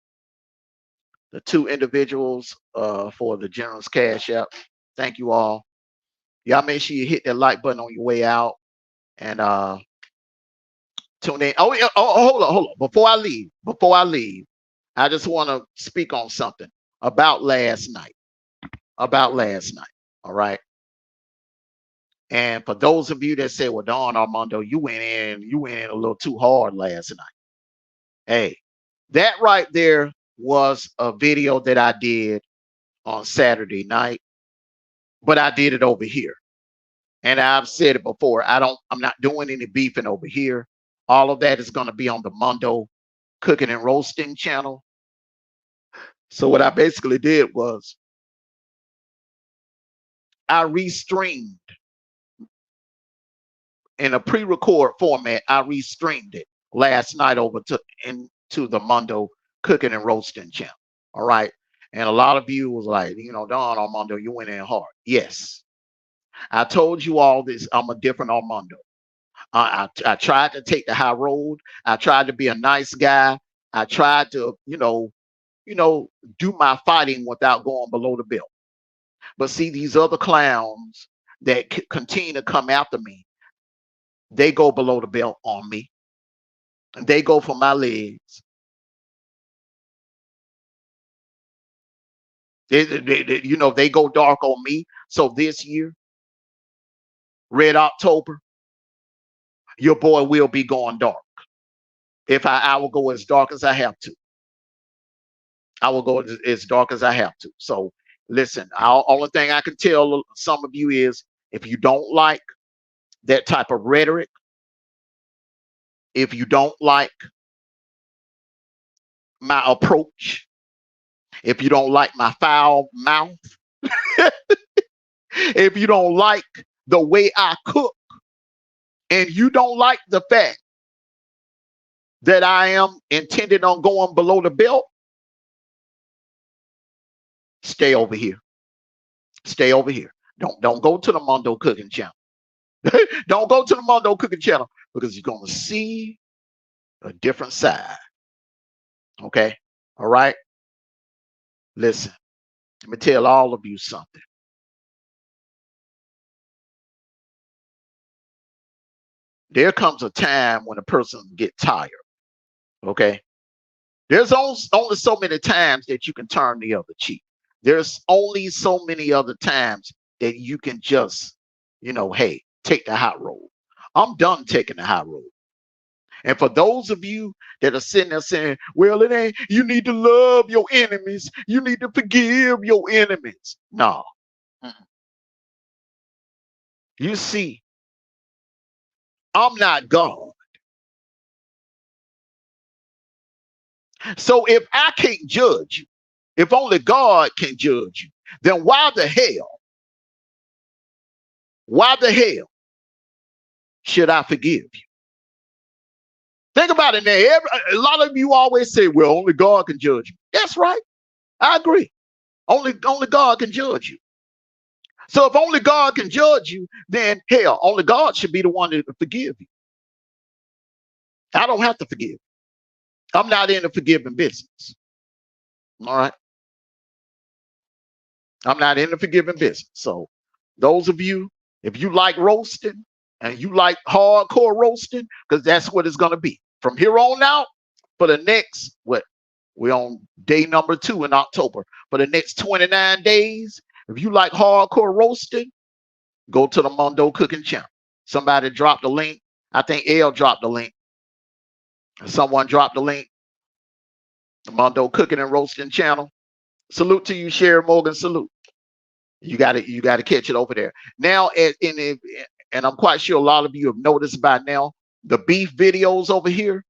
two individuals for the generous cash app. Thank you all. Y'all make sure you hit that like button on your way out and tune in. Oh, hold on. Before I leave, I just want to speak on something about last night. All right. And for those of you that say, well, Don Armando, you went in a little too hard last night. Hey, that right there was a video that I did on Saturday night, but I did it over here. And I've said it before. I'm not doing any beefing over here. All of that is going to be on the Mondo Cooking and Roasting channel. So what I basically did was I restreamed in a pre-record format. I restreamed it last night over into the Mondo Cooking and Roasting channel. All right. And a lot of you was like, Don Armando, you went in hard. Yes. I told you all this. I'm a different Armando. I tried to take the high road. I tried to be a nice guy. I tried to, do my fighting without going below the belt. But see, these other clowns that continue to come after me, they go below the belt on me. And they go for my legs. They go dark on me. So this year, Red October, your boy will be going dark. If I will go as dark as I have to. I will go as dark as I have to. So listen, only thing I can tell some of you is if you don't like that type of rhetoric, if you don't like my approach, if you don't like my foul mouth, if you don't like the way I cook, and you don't like the fact that I am intended on going below the belt, stay over here. Stay over here. Don't go to the Mondo Cooking channel. Don't go to the Mondo Cooking channel because you're going to see a different side. Okay? All right? Listen, let me tell all of you something. There comes a time when a person gets tired. Okay? There's only so many times that you can turn the other cheek. There's only so many other times that you can just, hey, take the high road. I'm done taking the high road. And for those of you that are sitting there saying, well, it ain't, you need to love your enemies. You need to forgive your enemies. No. You see, I'm not God. So if I can't judge you, if only God can judge you, then why the hell should I forgive you? Think about it now. A lot of you always say, well, only God can judge you. That's right. I agree. Only God can judge you. So if only God can judge you, then hell, only God should be the one to forgive you. I don't have to forgive. I'm not in the forgiving business. All right. I'm not in the forgiving business. So those of you, if you like roasting and you like hardcore roasting, because that's what it's going to be. From here on out, for the next, we're on day number 2 in October. For the next 29 days, if you like hardcore roasting, go to the Mondo Cooking channel. Somebody dropped the link. I think L dropped the link. Someone dropped the link. The Mondo Cooking and Roasting channel. Salute to you, Sherry Morgan. Salute. You got to catch it over there. Now, and I'm quite sure a lot of you have noticed by now, the beef videos over here,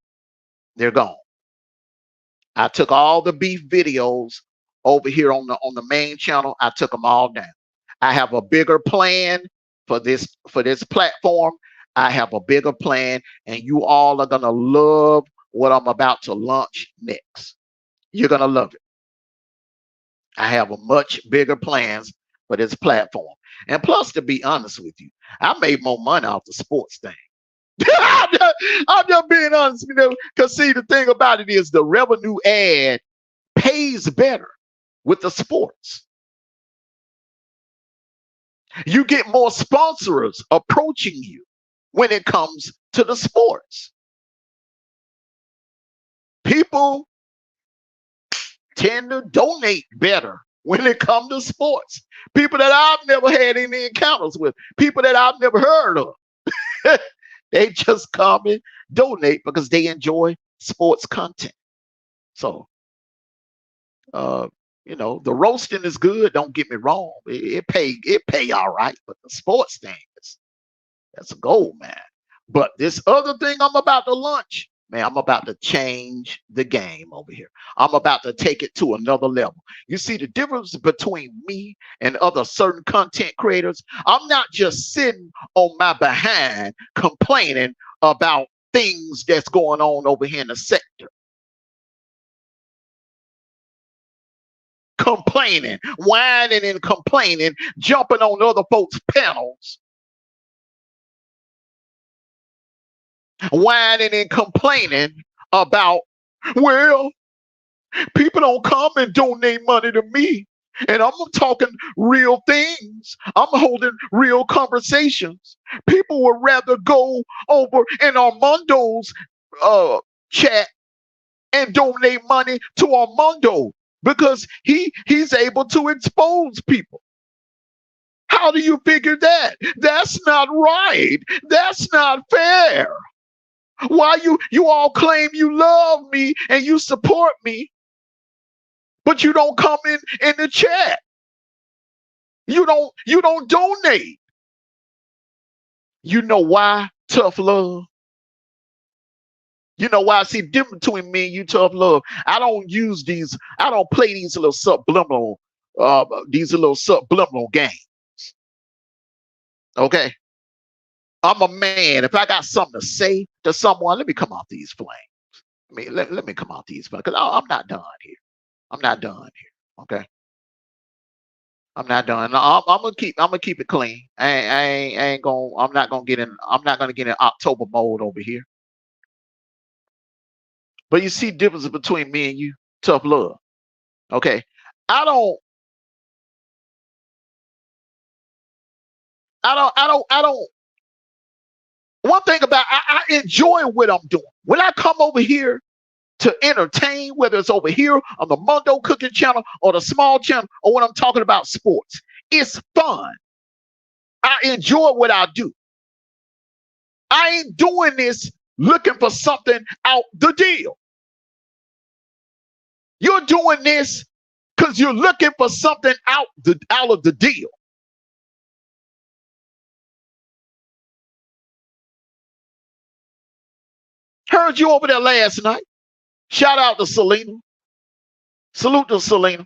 they're gone. I took all the beef videos over here on the main channel. I took them all down. I have a bigger plan for this platform. I have a bigger plan, and you all are gonna love what I'm about to launch next. You're gonna love it. I have a much bigger plans for this platform. And plus, to be honest with you, I made more money off the sports thing. I'm just being honest, because see, the thing about it is the revenue ad pays better with the sports. You get more sponsors approaching you when it comes to the sports. People tend to donate better when it comes to sports. People that I've never had any encounters with, people that I've never heard of, they just come and donate because they enjoy sports content. So, the roasting is good. Don't get me wrong; it pay all right. But the sports thing that's a gold, man. But this other thing I'm about to launch, man, I'm about to change the game over here. I'm about to take it to another level. You see the difference between me and other certain content creators? I'm not just sitting on my behind complaining about things that's going on over here in the sector. Complaining, whining and complaining, jumping on other folks' panels, whining and complaining about, well, people don't come and donate money to me. And I'm talking real things. I'm holding real conversations. People would rather go over in Armando's chat and donate money to Armando because he's able to expose people. How do you figure that? That's not right. That's not fair. Why you all claim you love me and you support me, but you don't come in the chat. You don't donate. You know why? Tough love. You know why? See, difference between me and you, tough love. I don't play these little subliminal games. Okay. I'm a man. If I got something to say to someone, let me come off these flames. Let me come off these flames because I'm not done here. I'm not done here. Okay. I'm not done. I'm gonna keep it clean. I'm not gonna get in October mode over here. But you see difference between me and you, tough love. Okay. I don't one thing about I enjoy what I'm doing. When I come over here to entertain, whether it's over here on the Mondo Cooking Channel or the small channel, or when I'm talking about sports, it's fun. I enjoy what I do. I ain't doing this looking for something out the deal. You're doing this because you're looking for something out of the deal. Heard you over there last night. Shout out to Selena. Salute to Selena.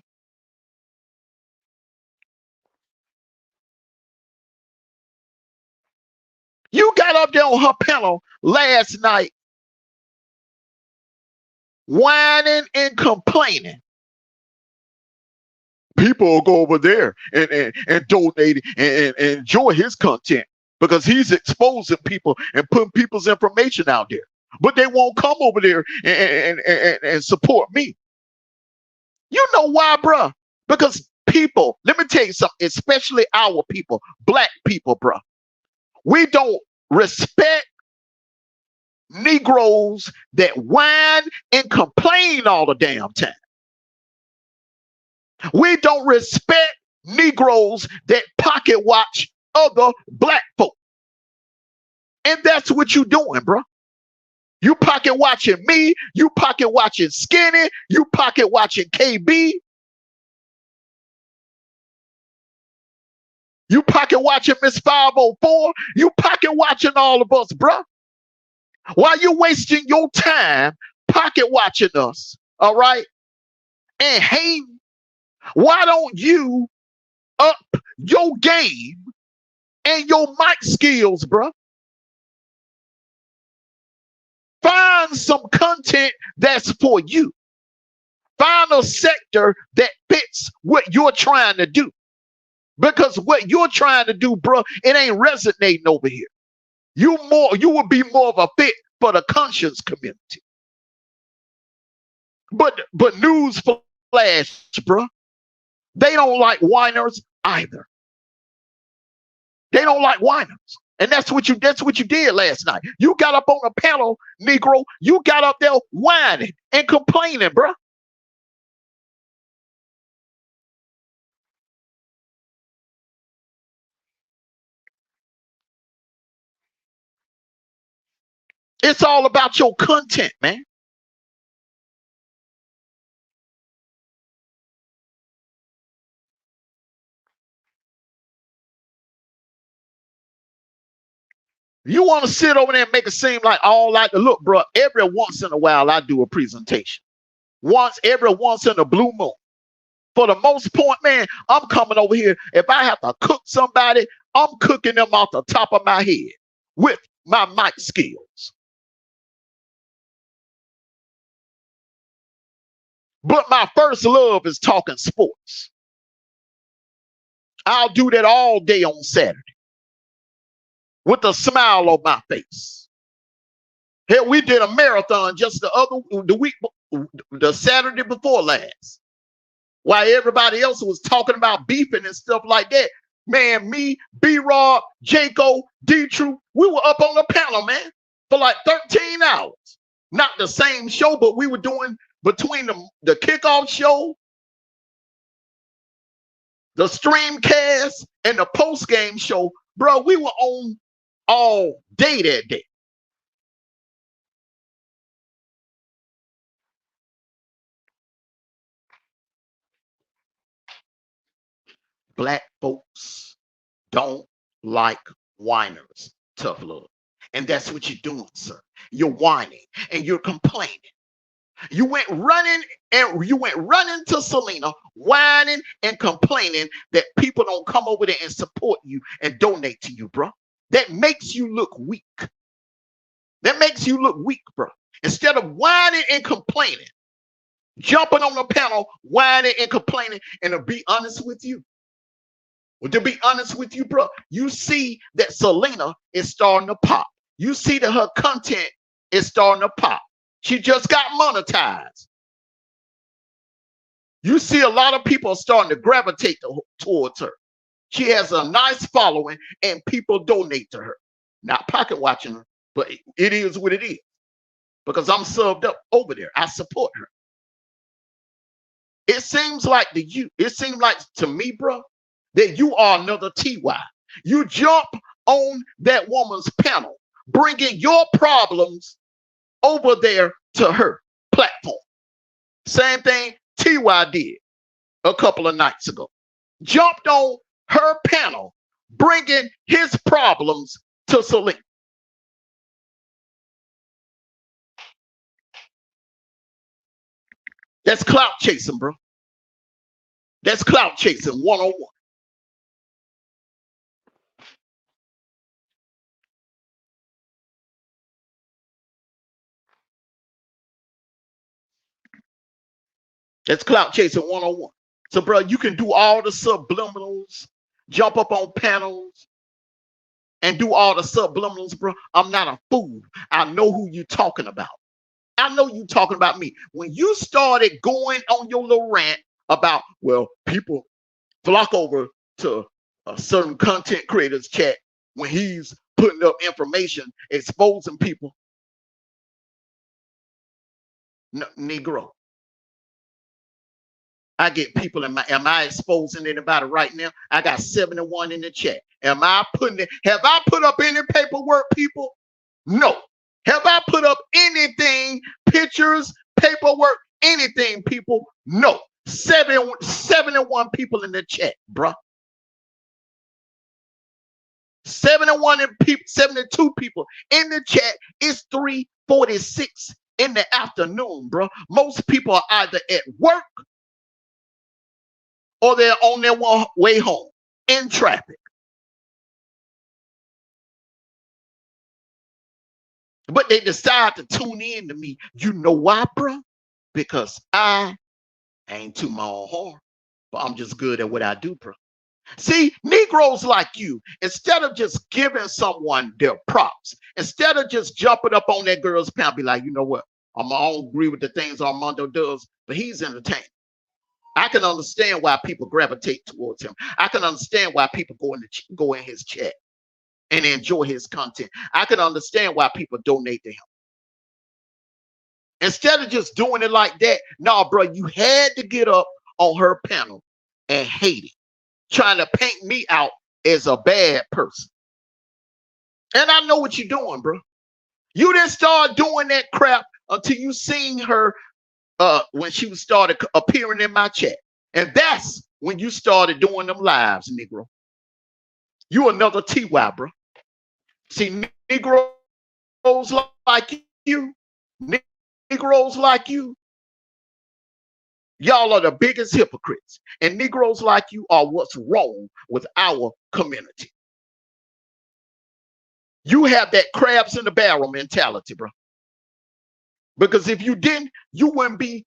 You got up there on her panel last night whining and complaining. People will go over there and donate and enjoy his content because he's exposing people and putting people's information out there. But they won't come over there and support me. You know why, bruh? Because people, let me tell you something, especially our people, black people, bruh. We don't respect Negroes that whine and complain all the damn time. We don't respect Negroes that pocket watch other black folk. And that's what you doing, bro. You pocket watching me. You pocket watching Skinny. You pocket watching KB. You pocket watching Miss 504. You pocket watching all of us, bro. Why you wasting your time pocket watching us, all right? And hating. Why don't you up your game and your mic skills, bro. Find some content that's for you. Find a sector that fits what you're trying to do. Because what you're trying to do, bro, it ain't resonating over here. You would be more of a fit for the conscious community. But news flash, bro, they don't like whiners either. They don't like whiners. And that's what you did last night. You got up on a panel, Negro. You got up there whining and complaining, bro. It's all about your content, man. You want to sit over there and make it seem like all like look, bro, every once in a while I do a presentation. Every once in a blue moon. For the most part, man, I'm coming over here. If I have to cook somebody, I'm cooking them off the top of my head with my mic skills. But my first love is talking sports. I'll do that all day on Saturday with a smile on my face. Hell, we did a marathon just the Saturday before last. While everybody else was talking about beefing and stuff like that, man, me, B-Rob, Jaco, D-True, we were up on the panel, man, for like 13 hours. Not the same show, but we were doing between the kickoff show, the streamcast, and the post-game show. Bro, we were on all day that day. Black folks don't like whiners, tough love. And that's what you're doing, sir. You're whining and you're complaining. You went running to Selena, whining and complaining that people don't come over there and support you and donate to you, bro. That makes you look weak. That makes you look weak, bro. Instead of whining and complaining, jumping on the panel, whining and complaining, and to be honest with you, bro, you see that Selena is starting to pop. You see that her content is starting to pop. She just got monetized. You see a lot of people are starting to gravitate towards her. She has a nice following and people donate to her. Not pocket watching her, but it is what it is. Because I'm subbed up over there. I support her. It seems like to me, bro, that you are another TY. You jump on that woman's panel, bringing your problems over there to her platform. Same thing TY did a couple of nights ago. Jumped on her panel, bringing his problems to Selena. That's clout chasing, bro. That's clout chasing 101. That's clout chasing 101. So, bro, you can do all the subliminals, jump up on panels, and do all the subliminals, bro. I'm not a fool. I know who you're talking about. I know you talking about me. When you started going on your little rant about, well, people flock over to a certain content creators chat when he's putting up information, exposing people. Negro. I get people am I exposing anybody right now? I got 71 in the chat. Have I put up any paperwork, people? No. Have I put up anything, pictures, paperwork, anything, people? No. 71 people in the chat, bruh. 72 people in the chat. It's 3:46 in the afternoon, bro. Most people are either at work or they're on their way home in traffic. But they decide to tune in to me. You know why, bro? Because I ain't to my own horn, but I'm just good at what I do, bro. See, Negroes like you, instead of just giving someone their props, instead of just jumping up on that girl's pants, be like, you know what? I don't agree with the things Armando does, but he's entertaining. I can understand why people gravitate towards him. I can understand why people go in his chat and enjoy his content. I can understand why people donate to him. Instead of just doing it like that, nah, bro, you had to get up on her panel and hate it, trying to paint me out as a bad person. And I know what you're doing, bro. You didn't start doing that crap until you seen her when she started appearing in my chat. And that's when you started doing them lives, Negro. You another TY, bro. See, Negroes like you, Negroes like you, y'all are the biggest hypocrites. And Negroes like you are what's wrong with our community. You have that crabs in the barrel mentality, bro. Because if you didn't, you wouldn't be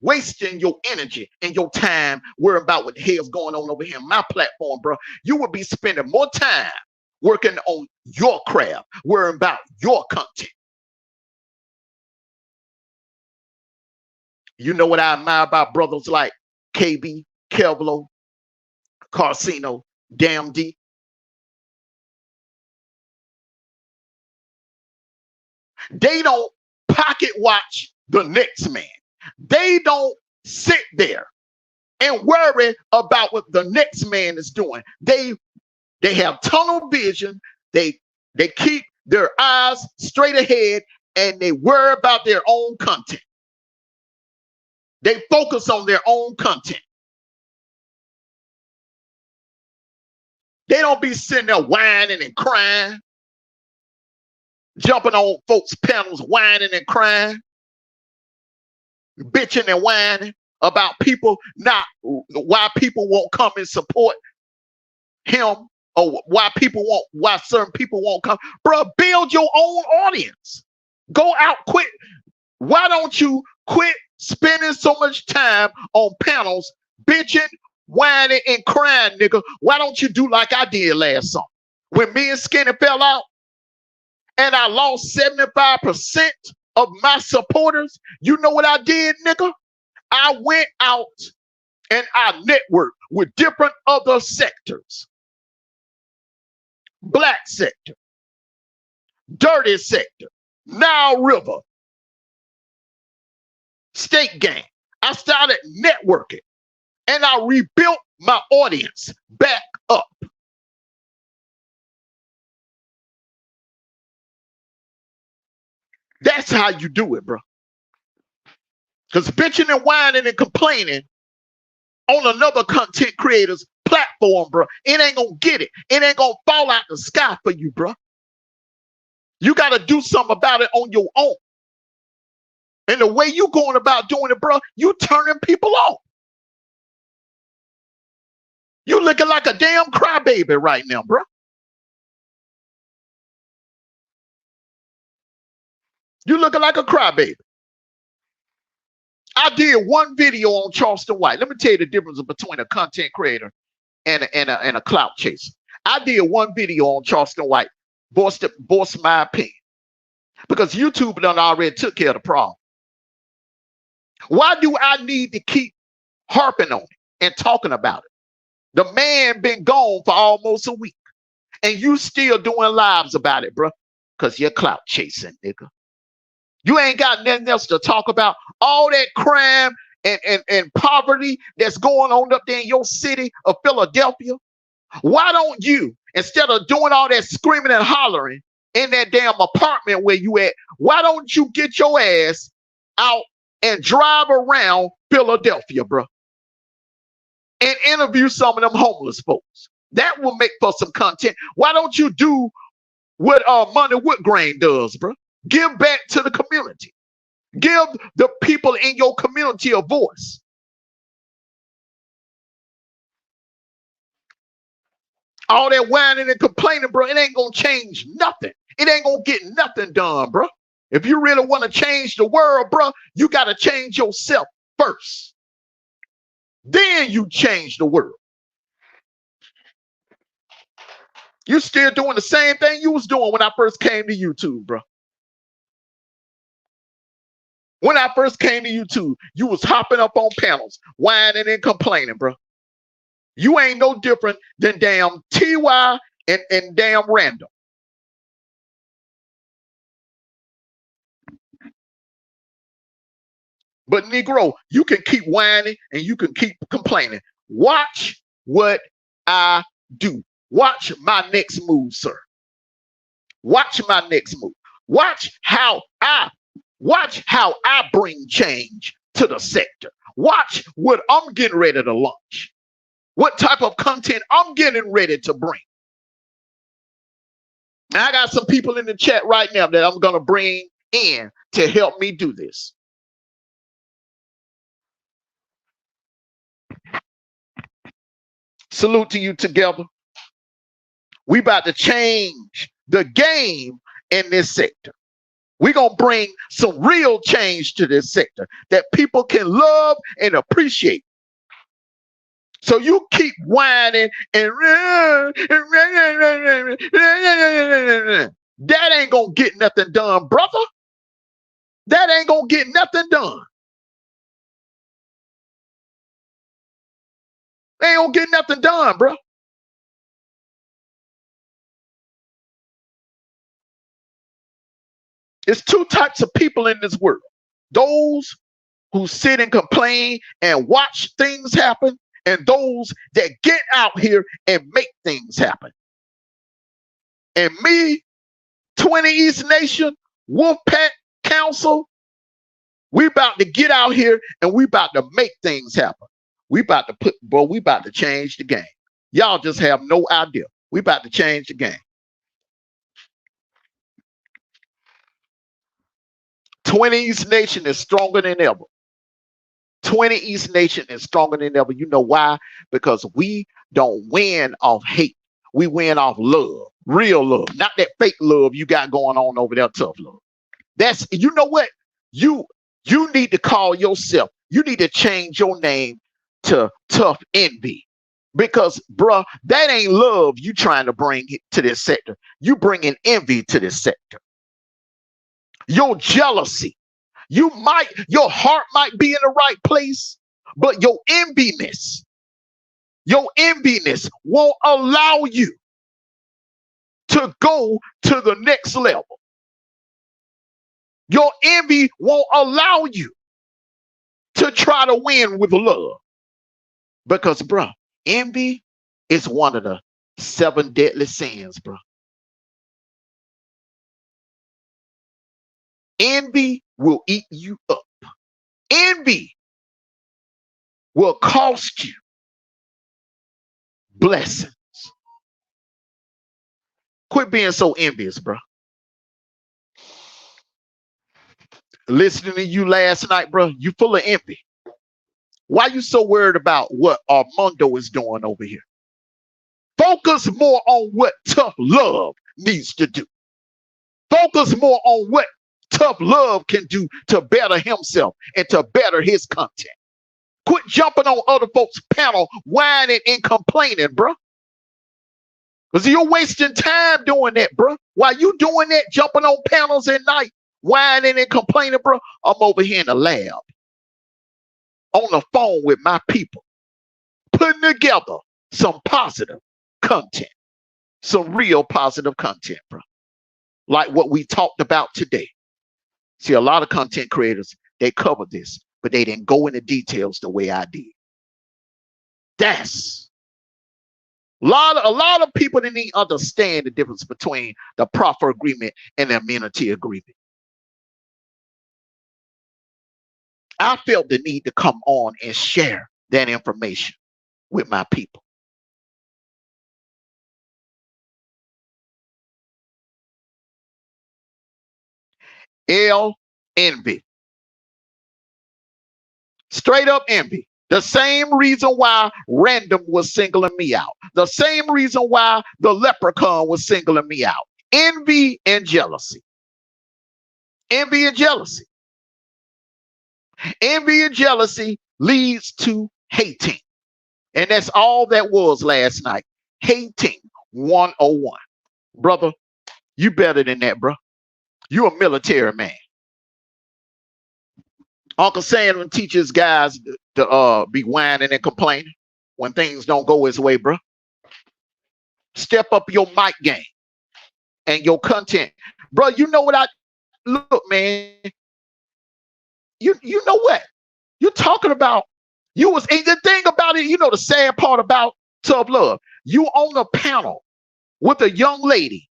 wasting your energy and your time worrying about what the hell's going on over here on my platform, bro. You would be spending more time working on your craft, worrying about your content. You know what I admire about brothers like KB, Kevlo, Carcino, Damn D? They don't pocket watch the next man. They don't sit there and worry about what the next man is doing. They have tunnel vision. They keep their eyes straight ahead and they worry about their own content. They focus on their own content. They don't be sitting there whining and crying, jumping on folks' panels, whining and crying, bitching and whining about people not why people won't come and support him or why certain people won't come. Bro, build your own audience. Go out, quit. Why don't you quit spending so much time on panels bitching, whining, and crying, nigga? Why don't you do like I did last summer when me and Skinny fell out and I lost 75% of my supporters? You know what I did, nigga? I went out and I networked with different other sectors. Black sector, dirty sector, Nile River, state gang. I started networking and I rebuilt my audience back up. That's how you do it, bro. Because bitching and whining and complaining on another content creator's platform, bro, it ain't gonna get it. It ain't gonna fall out the sky for you, bro. You got to do something about it on your own. And the way you going about doing it, bro, you turning people off. You looking like a damn crybaby right now, bro. You looking like a crybaby. I did one video on Charleston White. Let me tell you the difference between a content creator and a clout chaser. I did one video on Charleston White, voiced my opinion, because YouTube done already took care of the problem. Why do I need to keep harping on it and talking about it? The man been gone for almost a week, and you still doing lives about it, bro, because you're clout chasing, nigga. You ain't got nothing else to talk about. All that crime and poverty that's going on up there in your city of Philadelphia. Why don't you, instead of doing all that screaming and hollering in that damn apartment where you at, why don't you get your ass out and drive around Philadelphia, bro, and interview some of them homeless folks? That will make for some content. Why don't you do what Money Woodgrain does, bro? Give back to the community. Give the people in your community a voice. All that whining and complaining, bro, it ain't gonna change nothing. It ain't gonna get nothing done, bro. If you really want to change the world, bro, you got to change yourself first. Then you change the world. You're still doing the same thing you was doing when I first came to YouTube, bro. When I first came to YouTube, you was hopping up on panels, whining and complaining, bro. You ain't no different than damn TY and damn Random. But Negro, you can keep whining and you can keep complaining. Watch what I do. Watch my next move, sir. Watch my next move. Watch how I bring change to the sector. Watch what I'm getting ready to launch. What type of content I'm getting ready to bring. Now, I got some people in the chat right now that I'm going to bring in to help me do this. Salute to you together. We about to change the game in this sector. We're going to bring some real change to this sector that people can love and appreciate. So you keep whining and that ain't going to get nothing done, brother. That ain't going to get nothing done. They ain't going to get nothing done, bro. It's two types of people in this world. Those who sit and complain and watch things happen, and those that get out here and make things happen. And me, 20 East Nation, Wolfpack Council, we about to get out here and we about to make things happen. We about to change the game. Y'all just have no idea. We about to change the game. 20 East Nation is stronger than ever. 20 East Nation is stronger than ever. You know why? Because we don't win off hate. We win off love. Real love. Not that fake love you got going on over there, tough love. That's, you know what? You need to call yourself. You need to change your name to Tough Envy. Because, bruh, that ain't love you trying to bring to this sector. You bringing envy to this sector. Your jealousy. Your heart might be in the right place, but your enviness won't allow you to go to the next level. Your envy won't allow you to try to win with love. Because, bro, envy is one of the 7 deadly sins, bro. Envy will eat you up. Envy will cost you blessings. Quit being so envious, bro. Listening to you last night, bro, you full of envy. Why you so worried about what Armando is doing over here? Focus more on what tough love needs to do. Focus more on what tough love can do to better himself and to better his content. Quit jumping on other folks' panel, whining and complaining, bro. Because you're wasting time doing that, bro. While you doing that, jumping on panels at night, whining and complaining, bro, I'm over here in the lab on the phone with my people, putting together some positive content, some real positive content, bro. Like what we talked about today. See, a lot of content creators, they cover this, but they didn't go into details the way I did. That's a lot of people didn't understand the difference between the proffer agreement and the amenity agreement. I felt the need to come on and share that information with my people. Envy. Straight up envy. The same reason why Random was singling me out. The same reason why the Leprechaun was singling me out. Envy and jealousy. Envy and jealousy. Envy and jealousy leads to hating. And that's all that was last night. Hating 101. Brother, you better than that, bro. You a military man. Uncle Sam teaches guys to be whining and complaining when things don't go his way, bro. Step up your mic game and your content. Bro, you know what I look, man. You know what? You're talking about you was and the thing about it, you know the sad part about Tough Love. You on a panel with a young lady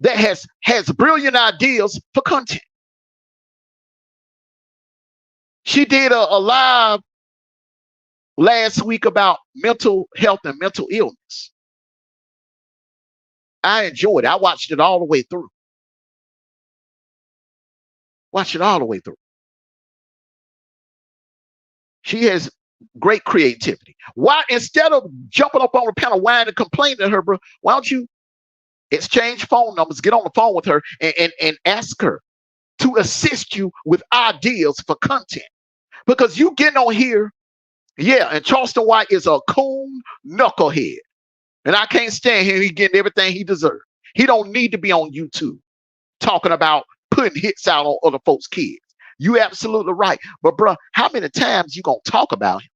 that has brilliant ideas for content. She did a live last week about mental health and mental illness. I enjoyed it. I watched it all the way through. Watch it all the way through. She has great creativity. Why, instead of jumping up on the panel, whining and complaining to her, bro, why don't you exchange phone numbers, get on the phone with her and ask her to assist you with ideas for content? Because you getting on here, yeah, and Charleston White is a coon knucklehead. And I can't stand him. He getting everything he deserves. He don't need to be on YouTube talking about putting hits out on other folks' kids. You absolutely right. But bro, how many times you gonna talk about him?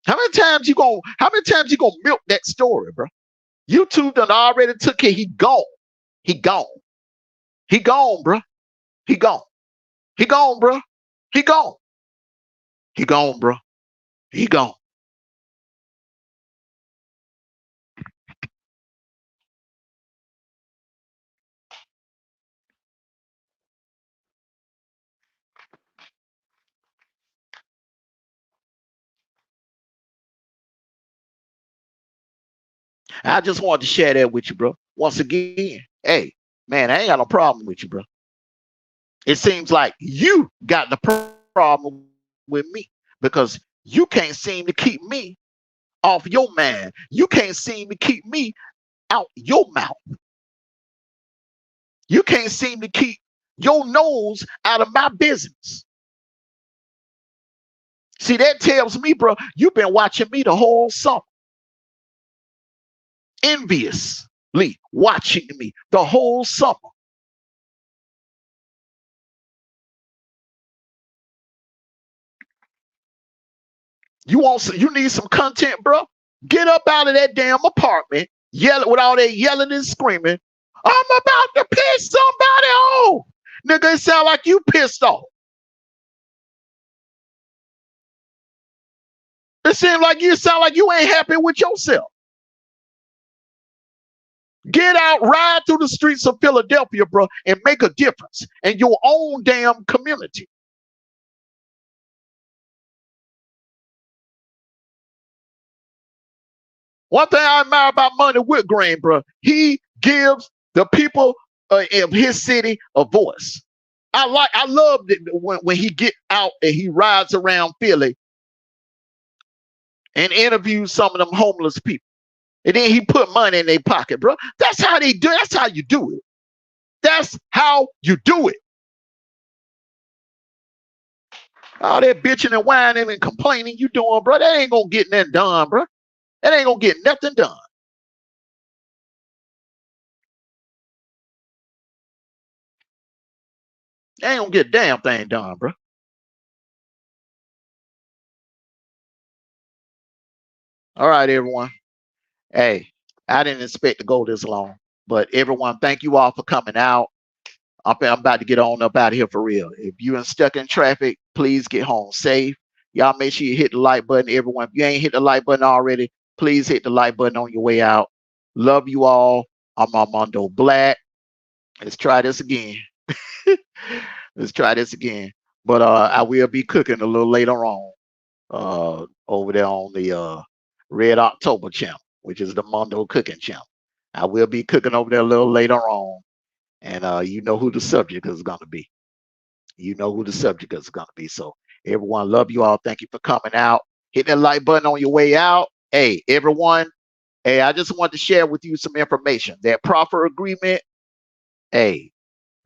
How many times you gonna milk that story, bro? YouTube done already took it. He gone. He gone. He gone, bro. He gone. He gone, bro. He gone. He gone, bro. He gone. I just wanted to share that with you, bro. Once again, hey, man, I ain't got no problem with you, bro. It seems like you got the problem with me because you can't seem to keep me off your man. You can't seem to keep me out your mouth. You can't seem to keep your nose out of my business. See, that tells me, bro, you've been watching me the whole summer. Enviously watching me the whole summer. You need some content, bro? Get up out of that damn apartment, yell with all that yelling and screaming. I'm about to piss somebody off. Nigga, it sound like you pissed off. It seems like you sound like you ain't happy with yourself. Get out, ride through the streets of Philadelphia, bro, and make a difference in your own damn community. One thing I admire about Money Whitgrain, bro, he gives the people of his city a voice. I love it when he get out and he rides around Philly and interviews some of them homeless people. And then he put money in their pocket, bro. That's how they do it. That's how you do it. That's how you do it. All that bitching and whining and complaining you doing, bro, that ain't gonna get nothing done, bro. That ain't gonna get nothing done. That ain't gonna get a damn thing done, bro. All right, everyone. Hey, I didn't expect to go this long, but everyone, thank you all for coming out. I'm about to get on up out of here for real. If you're stuck in traffic, please get home safe. Y'all make sure you hit the like button. Everyone, if you ain't hit the like button already, please hit the like button on your way out. Love you all. I'm Armando Black. Let's try this again. Let's try this again. But I will be cooking a little later on over there on the Red October channel, which is the Mondo Cooking channel. I will be cooking over there a little later on. And you know who the subject is going to be. You know who the subject is going to be. So everyone, love you all. Thank you for coming out. Hit that like button on your way out. Hey, everyone, Hey, I just wanted to share with you some information. That proffer agreement, hey,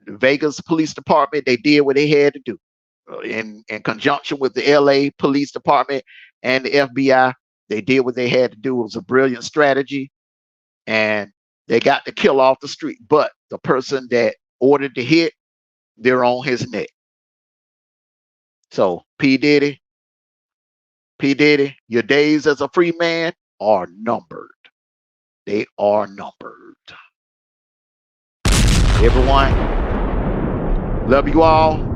the Vegas Police Department, they did what they had to do. In conjunction with the LA Police Department and the FBI, they did what they had to do. It was a brilliant strategy, and they got the kill off the street. But the person that ordered the hit, they're on his neck. So P. Diddy, your days as a free man are numbered. They are numbered. Everyone, love you all.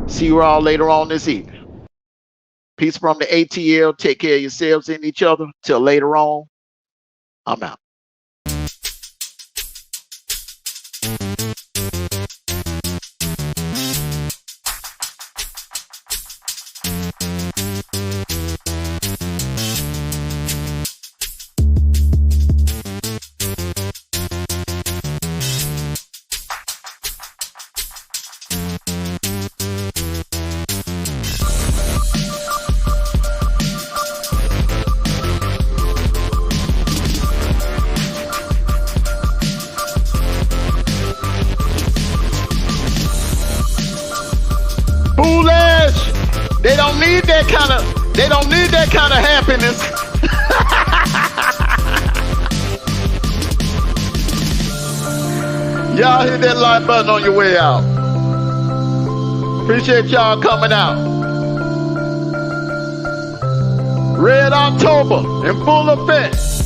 See you all later on this evening. Peace from the ATL. Take care of yourselves and each other. Till later on, I'm out. They don't need that kind of happiness. Y'all hit that like button on your way out. Appreciate y'all coming out. Red October in full effect.